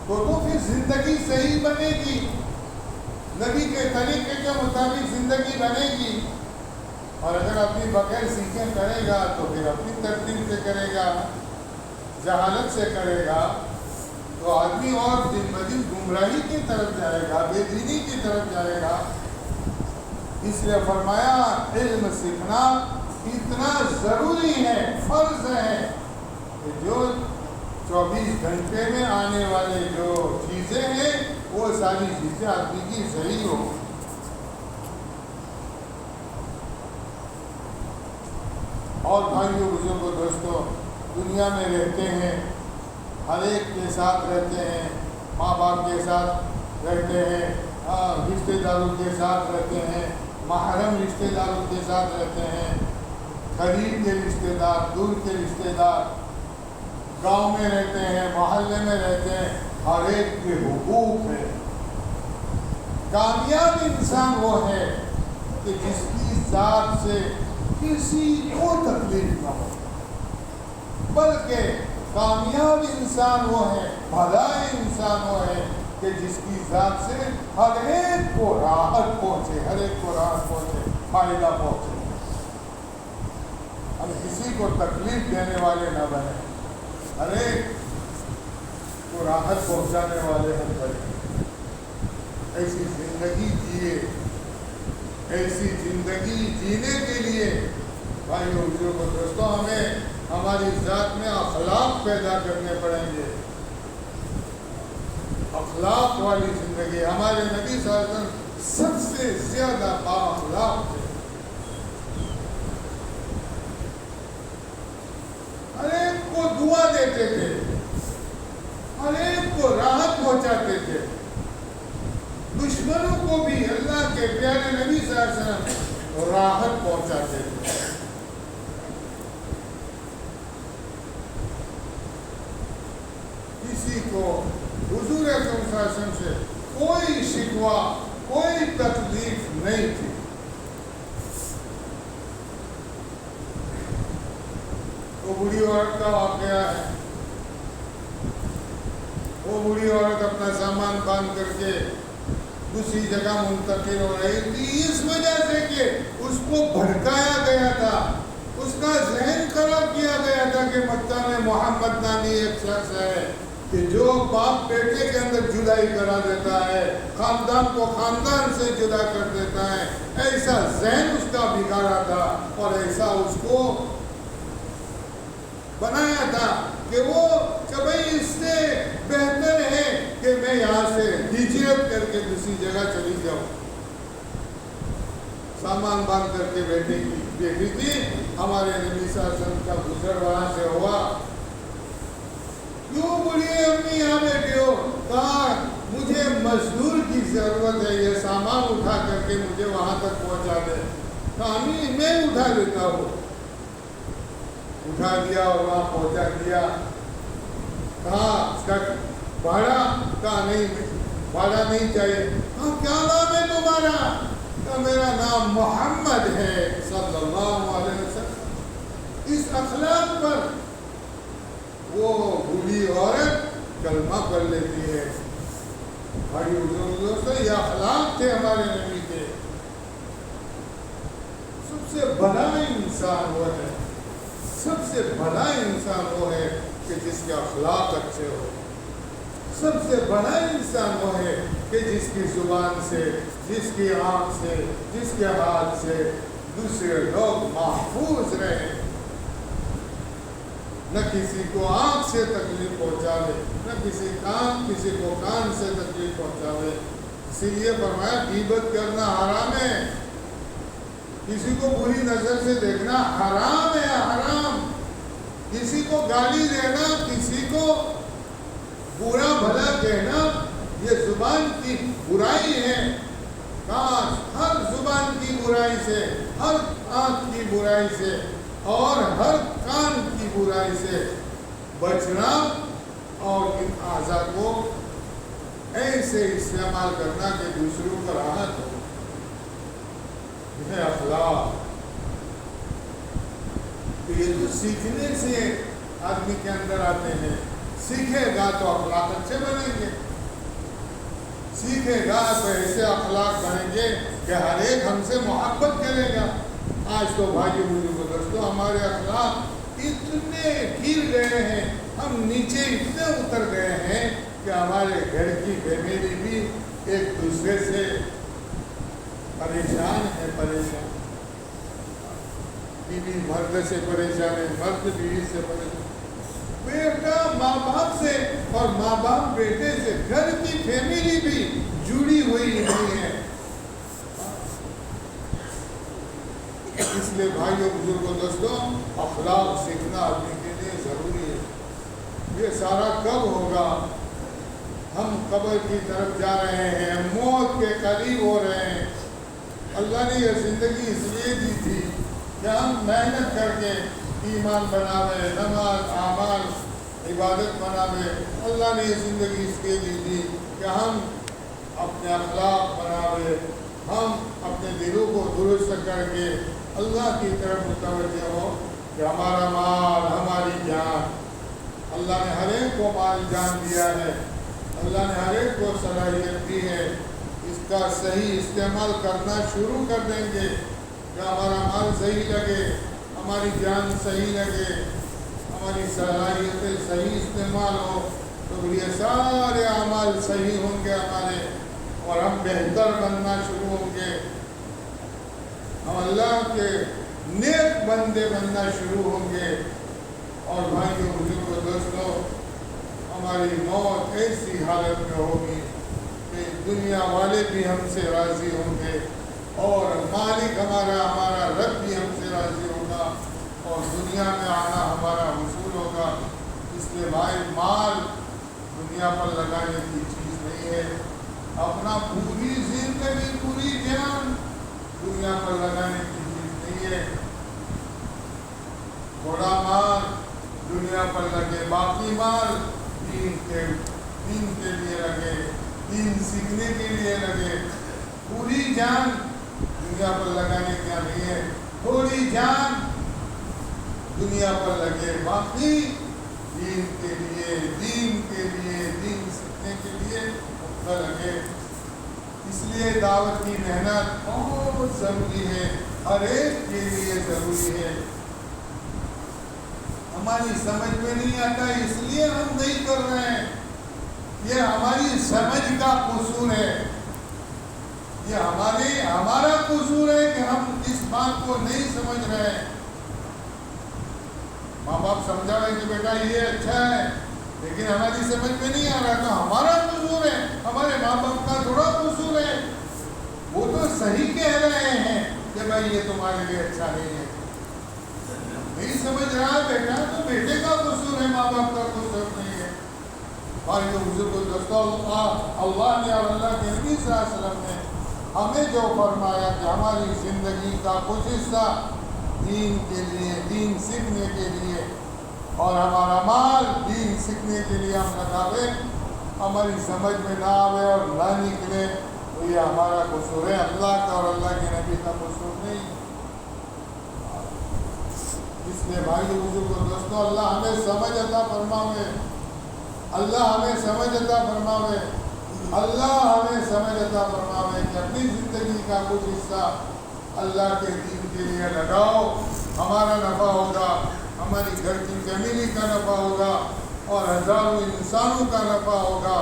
Speaker 1: تو پھر زندگی صحیح بنے گی، نبی کے طریقے کے مطابق زندگی بنے گی۔ اور اگر اپنی بغیر سیکھے کرے گا تو پھر اپنی ترتیب سے کرے گا، جہالت سے کرے گا تو آدمی اور دن بدن گمراہی کی طرف جائے گا، بے دینی کی طرف جائے گا۔ اس لیے فرمایا علم سیکھنا اتنا ضروری ہے، فرض ہے کہ جو 24 گھنٹے میں آنے والے جو چیزیں ہیں وہ ساری چیزیں آدمی کی صحیح ہو۔ اور بھائیوں بزرگوں دوستوں، دنیا میں رہتے ہیں، ہر ایک کے ساتھ رہتے ہیں، ماں باپ کے ساتھ رہتے ہیں، رشتہ داروں کے ساتھ رہتے ہیں، محرم رشتہ داروں کے ساتھ رہتے ہیں، قریب کے رشتہ دار، دور کے رشتہ دار، گاؤں میں رہتے ہیں، محلے میں رہتے ہیں، ہر ایک کے حقوق ہے۔ کامیاب انسان وہ ہے کہ جس کی ذات سے کسی کو تکلیف نہ ہو، بلکہ کامیاب انسان وہ ہے، بھلا انسان وہ ہے کہ جس کی ذات سے ہر ایک کو راحت پہنچے، ہر ایک کو راحت پہنچے، فائدہ پہنچے، ہم کسی کو تکلیف دینے والے نہ بنے، ہر ایک کو راحت پہنچانے والے ہم بنے۔ ایسی زندگی جیے، ایسی زندگی جینے کے لیے بھائیوں بزرگوں دوستوں ہمیں ہماری ذات میں اخلاق پیدا کرنے پڑیں گے۔ اخلاق والی زندگی، ہمارے نبی صلی اللہ علیہ وسلم سب سے زیادہ با اخلاق تھے، ہر ایک کو دعا دیتے تھے، ہر ایک کو راحت پہنچاتے تھے، دشمنوں کو بھی اللہ کے پیارے نبی صلی اللہ علیہ وسلم راحت پہنچاتے تھے۔ کسی کو حضور اکرم صلی اللہ علیہ وسلم سے کوئی شکوہ، کوئی تکلیف نہیں تھی۔ وہ بوڑھی عورت کا واقعہ ہے، وہ بوڑھی عورت اپنا سامان باندھ کر کے دوسری جگہ منتقل ہو رہی تھی، اس وجہ سے کہ اس کو بھڑکایا گیا تھا، اس کا ذہن خراب کیا گیا تھا کہ مکہ میں محمد نامی ایک شخص ہے کہ جو باپ بیٹے کے اندر جدائی کرا دیتا ہے، خاندان کو خاندان سے جدا کر دیتا ہے، ایسا ذہن اس کا بگاڑا تھا، اور ایسا اس کو بنایا تھا کہ وہ کہ بھائی اس سے بہتر ہے کہ میں یہاں سے ہجرت کر کے دوسری جگہ چلی جاؤں۔ سامان باندھ کر کے بیٹھی تھی، ہمارے نبی صلی اللہ علیہ وسلم کا گزر وہاں سے ہوا، کیوں بڑی امی یہاں بیٹھی ہو؟ کہا مجھے مزدور کی ضرورت ہے، یہ سامان اٹھا کر کے مجھے وہاں تک پہنچا دے۔ کہا نہیں، میں اٹھا لیتا ہوں۔ اٹھا دیا اور وہاں پہنچا دیا۔ کہا اس کا بھاڑا؟ کہا نہیں، بھاڑا نہیں چاہیے۔ کہا کیا نام ہے تمہارا؟ کہا میرا نام محمد ہے صلی اللہ علیہ وسلم۔ اس اخلاق پر وہ بوڑھی عورت کلمہ پڑھ لیتی ہے۔ بھائی دوستو، یہ اخلاق تھے ہمارے نبی کے۔ سب سے بڑا انسان وہ ہے، سب سے بڑا انسان وہ ہے کہ جس کے اخلاق اچھے ہو۔ سب سے بڑا انسان وہ ہے کہ جس کی زبان سے، جس کی آنکھ سے، جس کے ہاتھ سے دوسرے لوگ محفوظ رہیں، نہ کسی کو آنکھ سے تکلیف پہنچاوے، نہ کسی کو کان سے تکلیف پہنچاوے۔ اسی لیے فرمایا غیبت کرنا حرام ہے، کسی کو بری نظر سے دیکھنا حرام ہے، حرام۔ کسی کو گالی دینا، کسی کو برا بھلا کہنا، یہ زبان کی برائی ہے۔ کاش ہر زبان کی برائی سے، ہر آنکھ کی برائی سے اور ہر کان کی برائی سے بچنا، اور ان اعضاء کو ایسے استعمال کرنا کہ دوسروں کو راحت ہو۔ یہ اخلاق تو یہ تو سیکھنے سے آدمی کے اندر آتے ہیں۔ سیکھے گا تو اخلاق اچھے بنیں گے، سیکھے گا تو ایسے اخلاق بنیں گے کہ ہر ایک ہم سے محبت کرے گا۔ آج تو بھائیو بزرگوں دوستو، ہمارے اخلاق اتنے گر گئے ہیں، ہم نیچے اتنے اتر گئے ہیں کہ ہمارے گھر کی فیملی بھی ایک دوسرے سے پریشان ہے، پریشان۔ بیوی مرد سے پریشان ہے، مرد بیوی سے پریشان، بیٹا ماں باپ سے اور ماں باپ بیٹے سے، گھر کی فیملی بھی جڑی ہوئی نہیں ہے۔ اس لیے بھائیو بزرگوں دوستوں، اخلاق سیکھنا آدمی کے لیے ضروری ہے۔ یہ سارا کب ہوگا؟ ہم قبر کی طرف جا رہے ہیں، موت کے قریب ہو رہے ہیں۔ اللہ نے یہ زندگی اس لیے دی تھی کہ ہم محنت کر کے ایمان بناوے، نماز، اعمال، عبادت بناوے۔ اللہ نے یہ زندگی اس لیے دی تھی کہ ہم اپنے اخلاق بناوے، ہم اپنے دلوں کو درست کر کے اللہ کی طرف متوجہ ہو کہ ہمارا مال، ہماری جان، اللہ نے ہر ایک کو مال جان دیا ہے، اللہ نے ہر ایک کو صلاحیت دی ہے۔ اس کا صحیح استعمال کرنا شروع کر دیں گے کہ ہمارا مال صحیح لگے، ہماری جان صحیح لگے، ہماری صلاحیتیں صحیح استعمال ہو، تو یہ سارے اعمال صحیح ہوں گے ہمارے، اور ہم بہتر بننا شروع ہوں گے، ہم اللہ کے نیک بندے بننا شروع ہوں گے۔ اور بھائیوں بزرگوں دوستوں، ہماری موت ایسی حالت میں ہوگی کہ دنیا والے بھی ہم سے راضی ہوں گے، اور مالک ہمارا رب بھی ہم سے راضی ہوگا، اور دنیا میں آنا ہمارا حصول ہوگا۔ اس لیے بھائی، مال دنیا پر لگانے کی چیز نہیں ہے، اپنا پوری زندگی، پوری جان دنیا پر لگانے کی چیز نہیں ہے۔ تھوڑا مال دنیا پر لگے، باقی مال دین کے لیے لگے، دین سیکھنے کے لیے لگے۔ پوری جان دنیا پر لگانے کا نہیں ہے، تھوڑی جان دنیا پر لگے، باقی دین کے لیے، دین سیکھنے کے لیے لگے۔ اس لیے دعوت کی محنت بہت ضروری ہے، ہر ایک کے لیے ضروری ہے۔ ہماری سمجھ میں نہیں آتا، اس لیے ہم نہیں کر رہے ہیں۔ یہ ہماری سمجھ کا قصور ہے، یہ ہمارا قصور ہے کہ ہم اس بات کو نہیں سمجھ رہے ہیں۔ ماں باپ سمجھا رہے کہ بیٹا یہ اچھا ہے، لیکن ہماری سمجھ میں نہیں آ رہا، تو ہمارا قصور ہے، ہمارے ماں باپ کا تھوڑا قصور ہے۔ وہ تو صحیح کہہ رہے ہیں کہ بھائی یہ تمہارے لیے اچھا نہیں ہے، نہیں سمجھ رہا بیٹا تو بیٹے کا قصور ہے، ماں باپ کا قصور نہیں ہے۔ بھائیو بزرگو دوستو، اللہ نے اور اللہ کے نبی صلی اللہ علیہ وسلم نے ہمیں جو فرمایا کہ ہماری زندگی کا کچھ حصہ دین کے لیے، دین سیکھنے کے لیے، اور ہمارا مال دین سیکھنے کے لیے ہم لگاوے، ہماری سمجھ میں نہ آوے اور نہ نکلے تو یہ ہمارا قصور ہے، اللہ کا اور اللہ کے نبی کا قصور نہیں۔ اس لیے بھائی بزرگو دوستو، اللہ ہمیں سمجھ عطا فرماوے، اللہ ہمیں سمجھ عطا فرماوے، اللہ ہمیں سمجھ عطا فرماوے کہ اپنی زندگی کا کچھ حصہ اللہ کے دین کے لیے لگاؤ، ہمارا نفع ہوگا، ہماری گھر کی فیملی کا نفع ہوگا اور ہزاروں انسانوں کا نفع ہوگا۔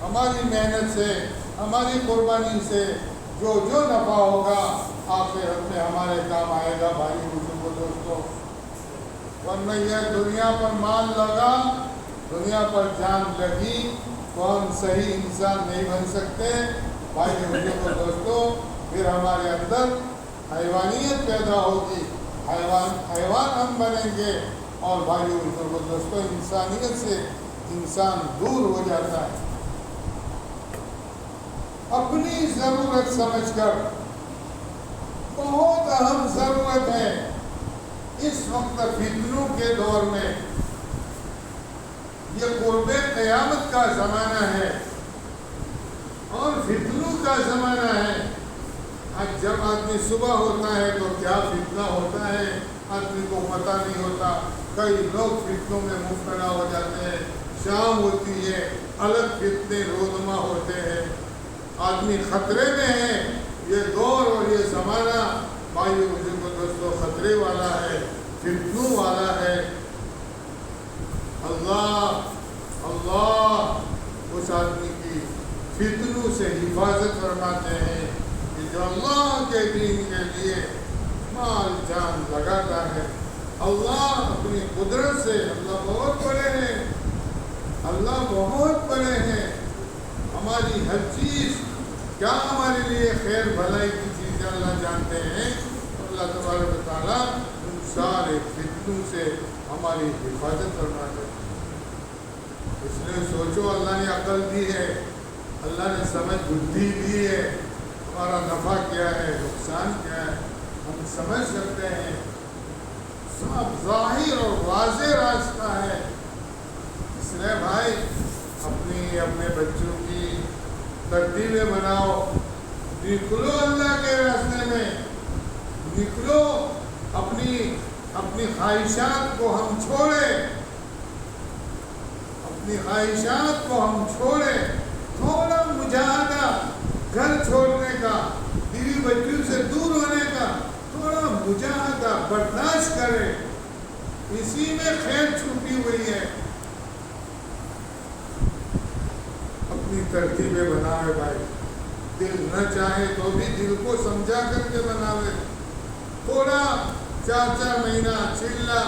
Speaker 1: ہماری محنت سے، ہماری قربانی سے جو جو نفع ہوگا آخرت میں ہمارے کام آئے گا بھائی بزرگو دوستو۔ ورنہ یہ دنیا پر مال لگا، دنیا پر جان لگی تو ہم صحیح انسان نہیں بن سکتے بھائی بزرگو دوستو۔ پھر ہمارے اندر حیوانیت پیدا ہوگی، حیوان ہم بنیں گے، اور بھائی بزرگو دوستو انسانیت سے انسان دور ہو جاتا ہے۔ اپنی ضرورت سمجھ کر، بہت اہم ضرورت ہے اس وقت فتنوں کے دور میں، یہ قرب قیامت کا زمانہ ہے اور فتنوں کا زمانہ ہے۔ آج جب آدمی صبح ہوتا ہے تو کیا فتنہ ہوتا ہے آدمی کو پتہ نہیں ہوتا، کئی لوگ فتنوں میں مبتلا ہو جاتے ہیں، شام ہوتی ہے الگ فتنے رونما ہوتے ہیں، آدمی خطرے میں ہے۔ یہ دور اور یہ زمانہ بھائی بزرگو دوستو خطرے والا ہے، فتنوں والا ہے۔ اللہ اس آدمی کی فتنوں سے حفاظت فرماتے ہیں کہ جو اللہ کے دین کے لیے مال جان لگاتا ہے۔ اللہ اپنی قدرت سے، اللہ بہت بڑے ہیں، اللہ بہت بڑے ہیں، ہماری ہر چیز کیا ہمارے لیے خیر بھلائی کی چیزیں اللہ جانتے ہیں۔ اللہ تبارک و تعالیٰ ان سارے فتنوں سے ہماری حفاظت فرماتے ہیں۔ اس لیے سوچو، اللہ نے عقل دی ہے، اللہ نے سمجھ بدھی دی ہے، ہمارا نفع کیا ہے، نقصان کیا ہے ہم سمجھ سکتے ہیں، سب ظاہر اور واضح راستہ ہے۔ اس لیے بھائی اپنے بچوں کی ترتیبیں بناؤ، نکلو اللہ کے راستے میں، نکلو، اپنی خواہشات کو ہم چھوڑیں، اپنی خواہشات کو ہم چھوڑیں، تھوڑا مجاہدہ، گھر چھوڑنے کا، بیوی بچوں سے دور ہونے کا، تھوڑا مجاہدہ برداشت کریں، اسی میں خیر چھپی ہوئی ہے۔ اپنی ترتیبیں بناوے بھائی، دل نہ چاہے تو بھی دل کو سمجھا کر کے بناوے، تھوڑا 4 مہینہ چلا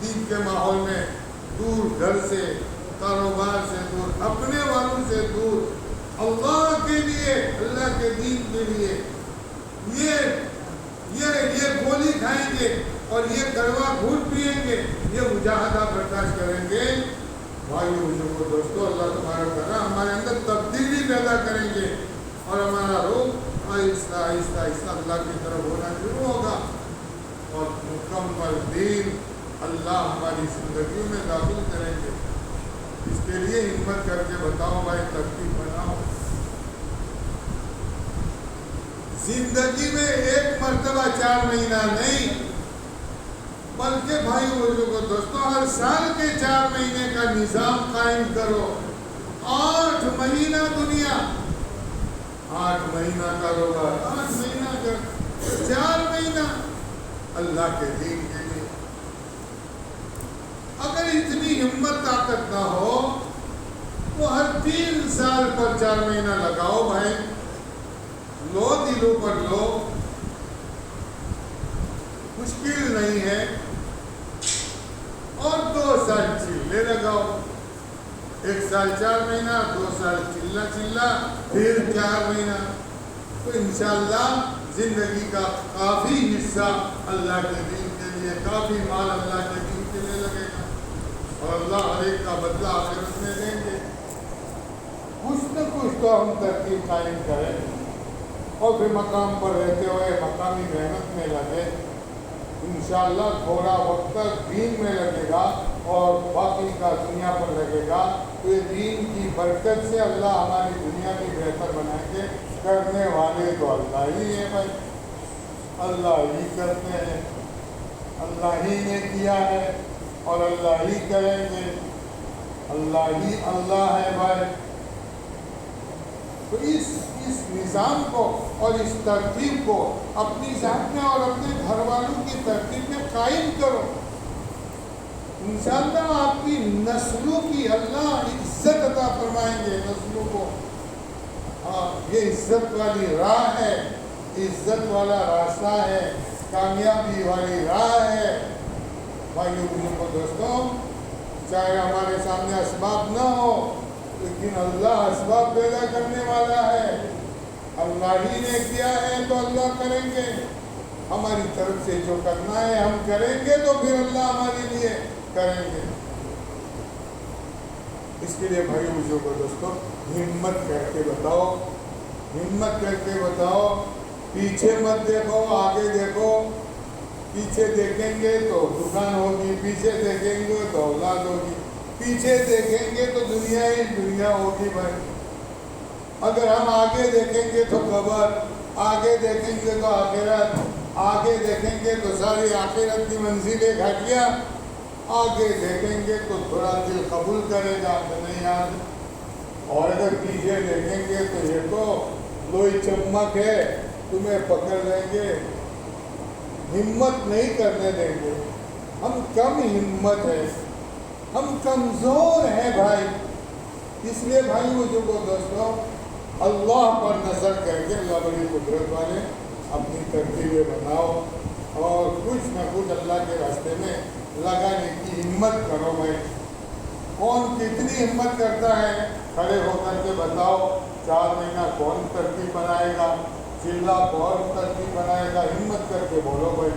Speaker 1: دین کے ماحول میں دور، گھر سے، کاروبار سے دور، اپنے والوں سے دور، اللہ کے لیے، اللہ کے دین کے لیے، یہ گولی کھائیں گے اور یہ کڑوا گھونٹ پئیں گے، یہ مجاہدہ برداشت کریں گے بھائی بزرگو دوستو، اللہ تبارک تعالیٰ ہمارے اندر تبدیلی پیدا کریں گے اور ہمارا رخ آہستہ آہستہ آہستہ اللہ کی طرف ہونا شروع ہوگا اور مکمل دین اللہ ہماری زندگی میں داخل کریں گے۔ اس کے لیے ہمت کر کے بتاؤ بھائی، ترتیب بناؤ۔ زندگی میں ایک مرتبہ 4 مہینہ نہیں، بلکہ بھائی بزرگو دوستو ہر سال کے 4 مہینے کا نظام قائم کرو۔ 8 مہینہ دنیا، 8 مہینہ کاروبار، 8 مہینہ گھر، 4 مہینہ اللہ کے دین کے لیے۔ اگر اتنی ہمت طاقت نہ ہو تو ہر 3 سال پر 4 مہینہ لگاؤ بھائی، لو دلوں پر لو، مشکل نہیں ہے، اور 2 سال چلے لگاؤ، 1 سال 4 مہینہ، 2 سال چلا، پھر 4 مہینہ، تو انشاءاللہ زندگی کا کافی حصہ اللہ کے دین کے لیے، کافی مال اللہ کے دین کے لیے لگے گا۔ اور اللہ ہر ایک کا بدلہ آخرت میں دیں گے۔ کچھ نہ کچھ تو ہم ترتیب قائم کریں اور پھر مقام پر رہتے ہوئے مقامی محنت میں لگے۔ انشاءاللہ تھوڑا وقت تک دین میں لگے گا اور باقی کا دنیا پر لگے گا، تو یہ دین کی برکت سے اللہ ہماری دنیا بھی بہتر بنائیں گے۔ کرنے والے تو اللہ ہی ہے بھائی، اللہ ہی کرتے ہیں، اللہ ہی نے کیا ہے اور اللہ ہی کریں گے، اللہ ہی اللہ ہے بھائی۔ تو اس نظام کو اور اس ترتیب کو اپنی ذات میں اور اپنے گھر والوں کی ترتیب میں قائم کرو۔ انشاءاللہ آپ کی نسلوں کی اللہ عزت عطا فرمائیں گے، نسلوں کو۔ ہاں، یہ عزت والی راہ ہے، عزت والا راستہ ہے، کامیابی والی راہ ہے۔ بھائیوں بزرگوں دوستوں، چاہے ہمارے سامنے اسباب نہ ہو لیکن اللہ اسباب پیدا کرنے والا ہے، اللہ ہی نے کیا ہے تو اللہ کریں گے۔ ہماری طرف سے جو کرنا ہے ہم کریں گے تو پھر اللہ ہمارے لیے کریں گے۔ اس کے لیے بھائی بزرگوں دوستوں، ہمت کر کے بتاؤ، ہمت کر کے بتاؤ، پیچھے مت دیکھو، آگے دیکھو۔ پیچھے دیکھیں گے تو دکان ہوگی، پیچھے دیکھیں گے تو اولاد ہوگی، پیچھے دیکھیں گے تو دنیا ہی دنیا ہوگی بھائی۔ اگر ہم آگے دیکھیں گے تو قبر، آگے دیکھیں گے تو آخرت، آگے دیکھیں گے تو ساری آخرت کی منزلیں گھاٹیاں، آگے دیکھیں گے تو تھوڑا دل قبول کرے گا کہ نہیں یار، اور اگر پیچھے دیکھیں گے تو یہ تو لوئی چمک ہے، تمہیں پکڑ لیں گے، ہمت نہیں کرنے دیں گے۔ ہم کم ہمت ہے، ہم کمزور ہیں بھائی۔ اس لیے بھائی بزرگوں دوستوں، اللہ پر نظر کر کے، اللہ بڑی قدرت والے، اپنی ترتیبیں بناؤ اور کچھ نہ کچھ اللہ کے راستے میں لگانے کی ہمت کرو بھائی۔ کون کتنی ہمت کرتا ہے کھڑے ہو کر کے بتاؤ، 4 مہینہ کون ترتیب بنائے گا، چلہ کون ترتیب بنائے گا، ہمت کر کے بولو بھائی۔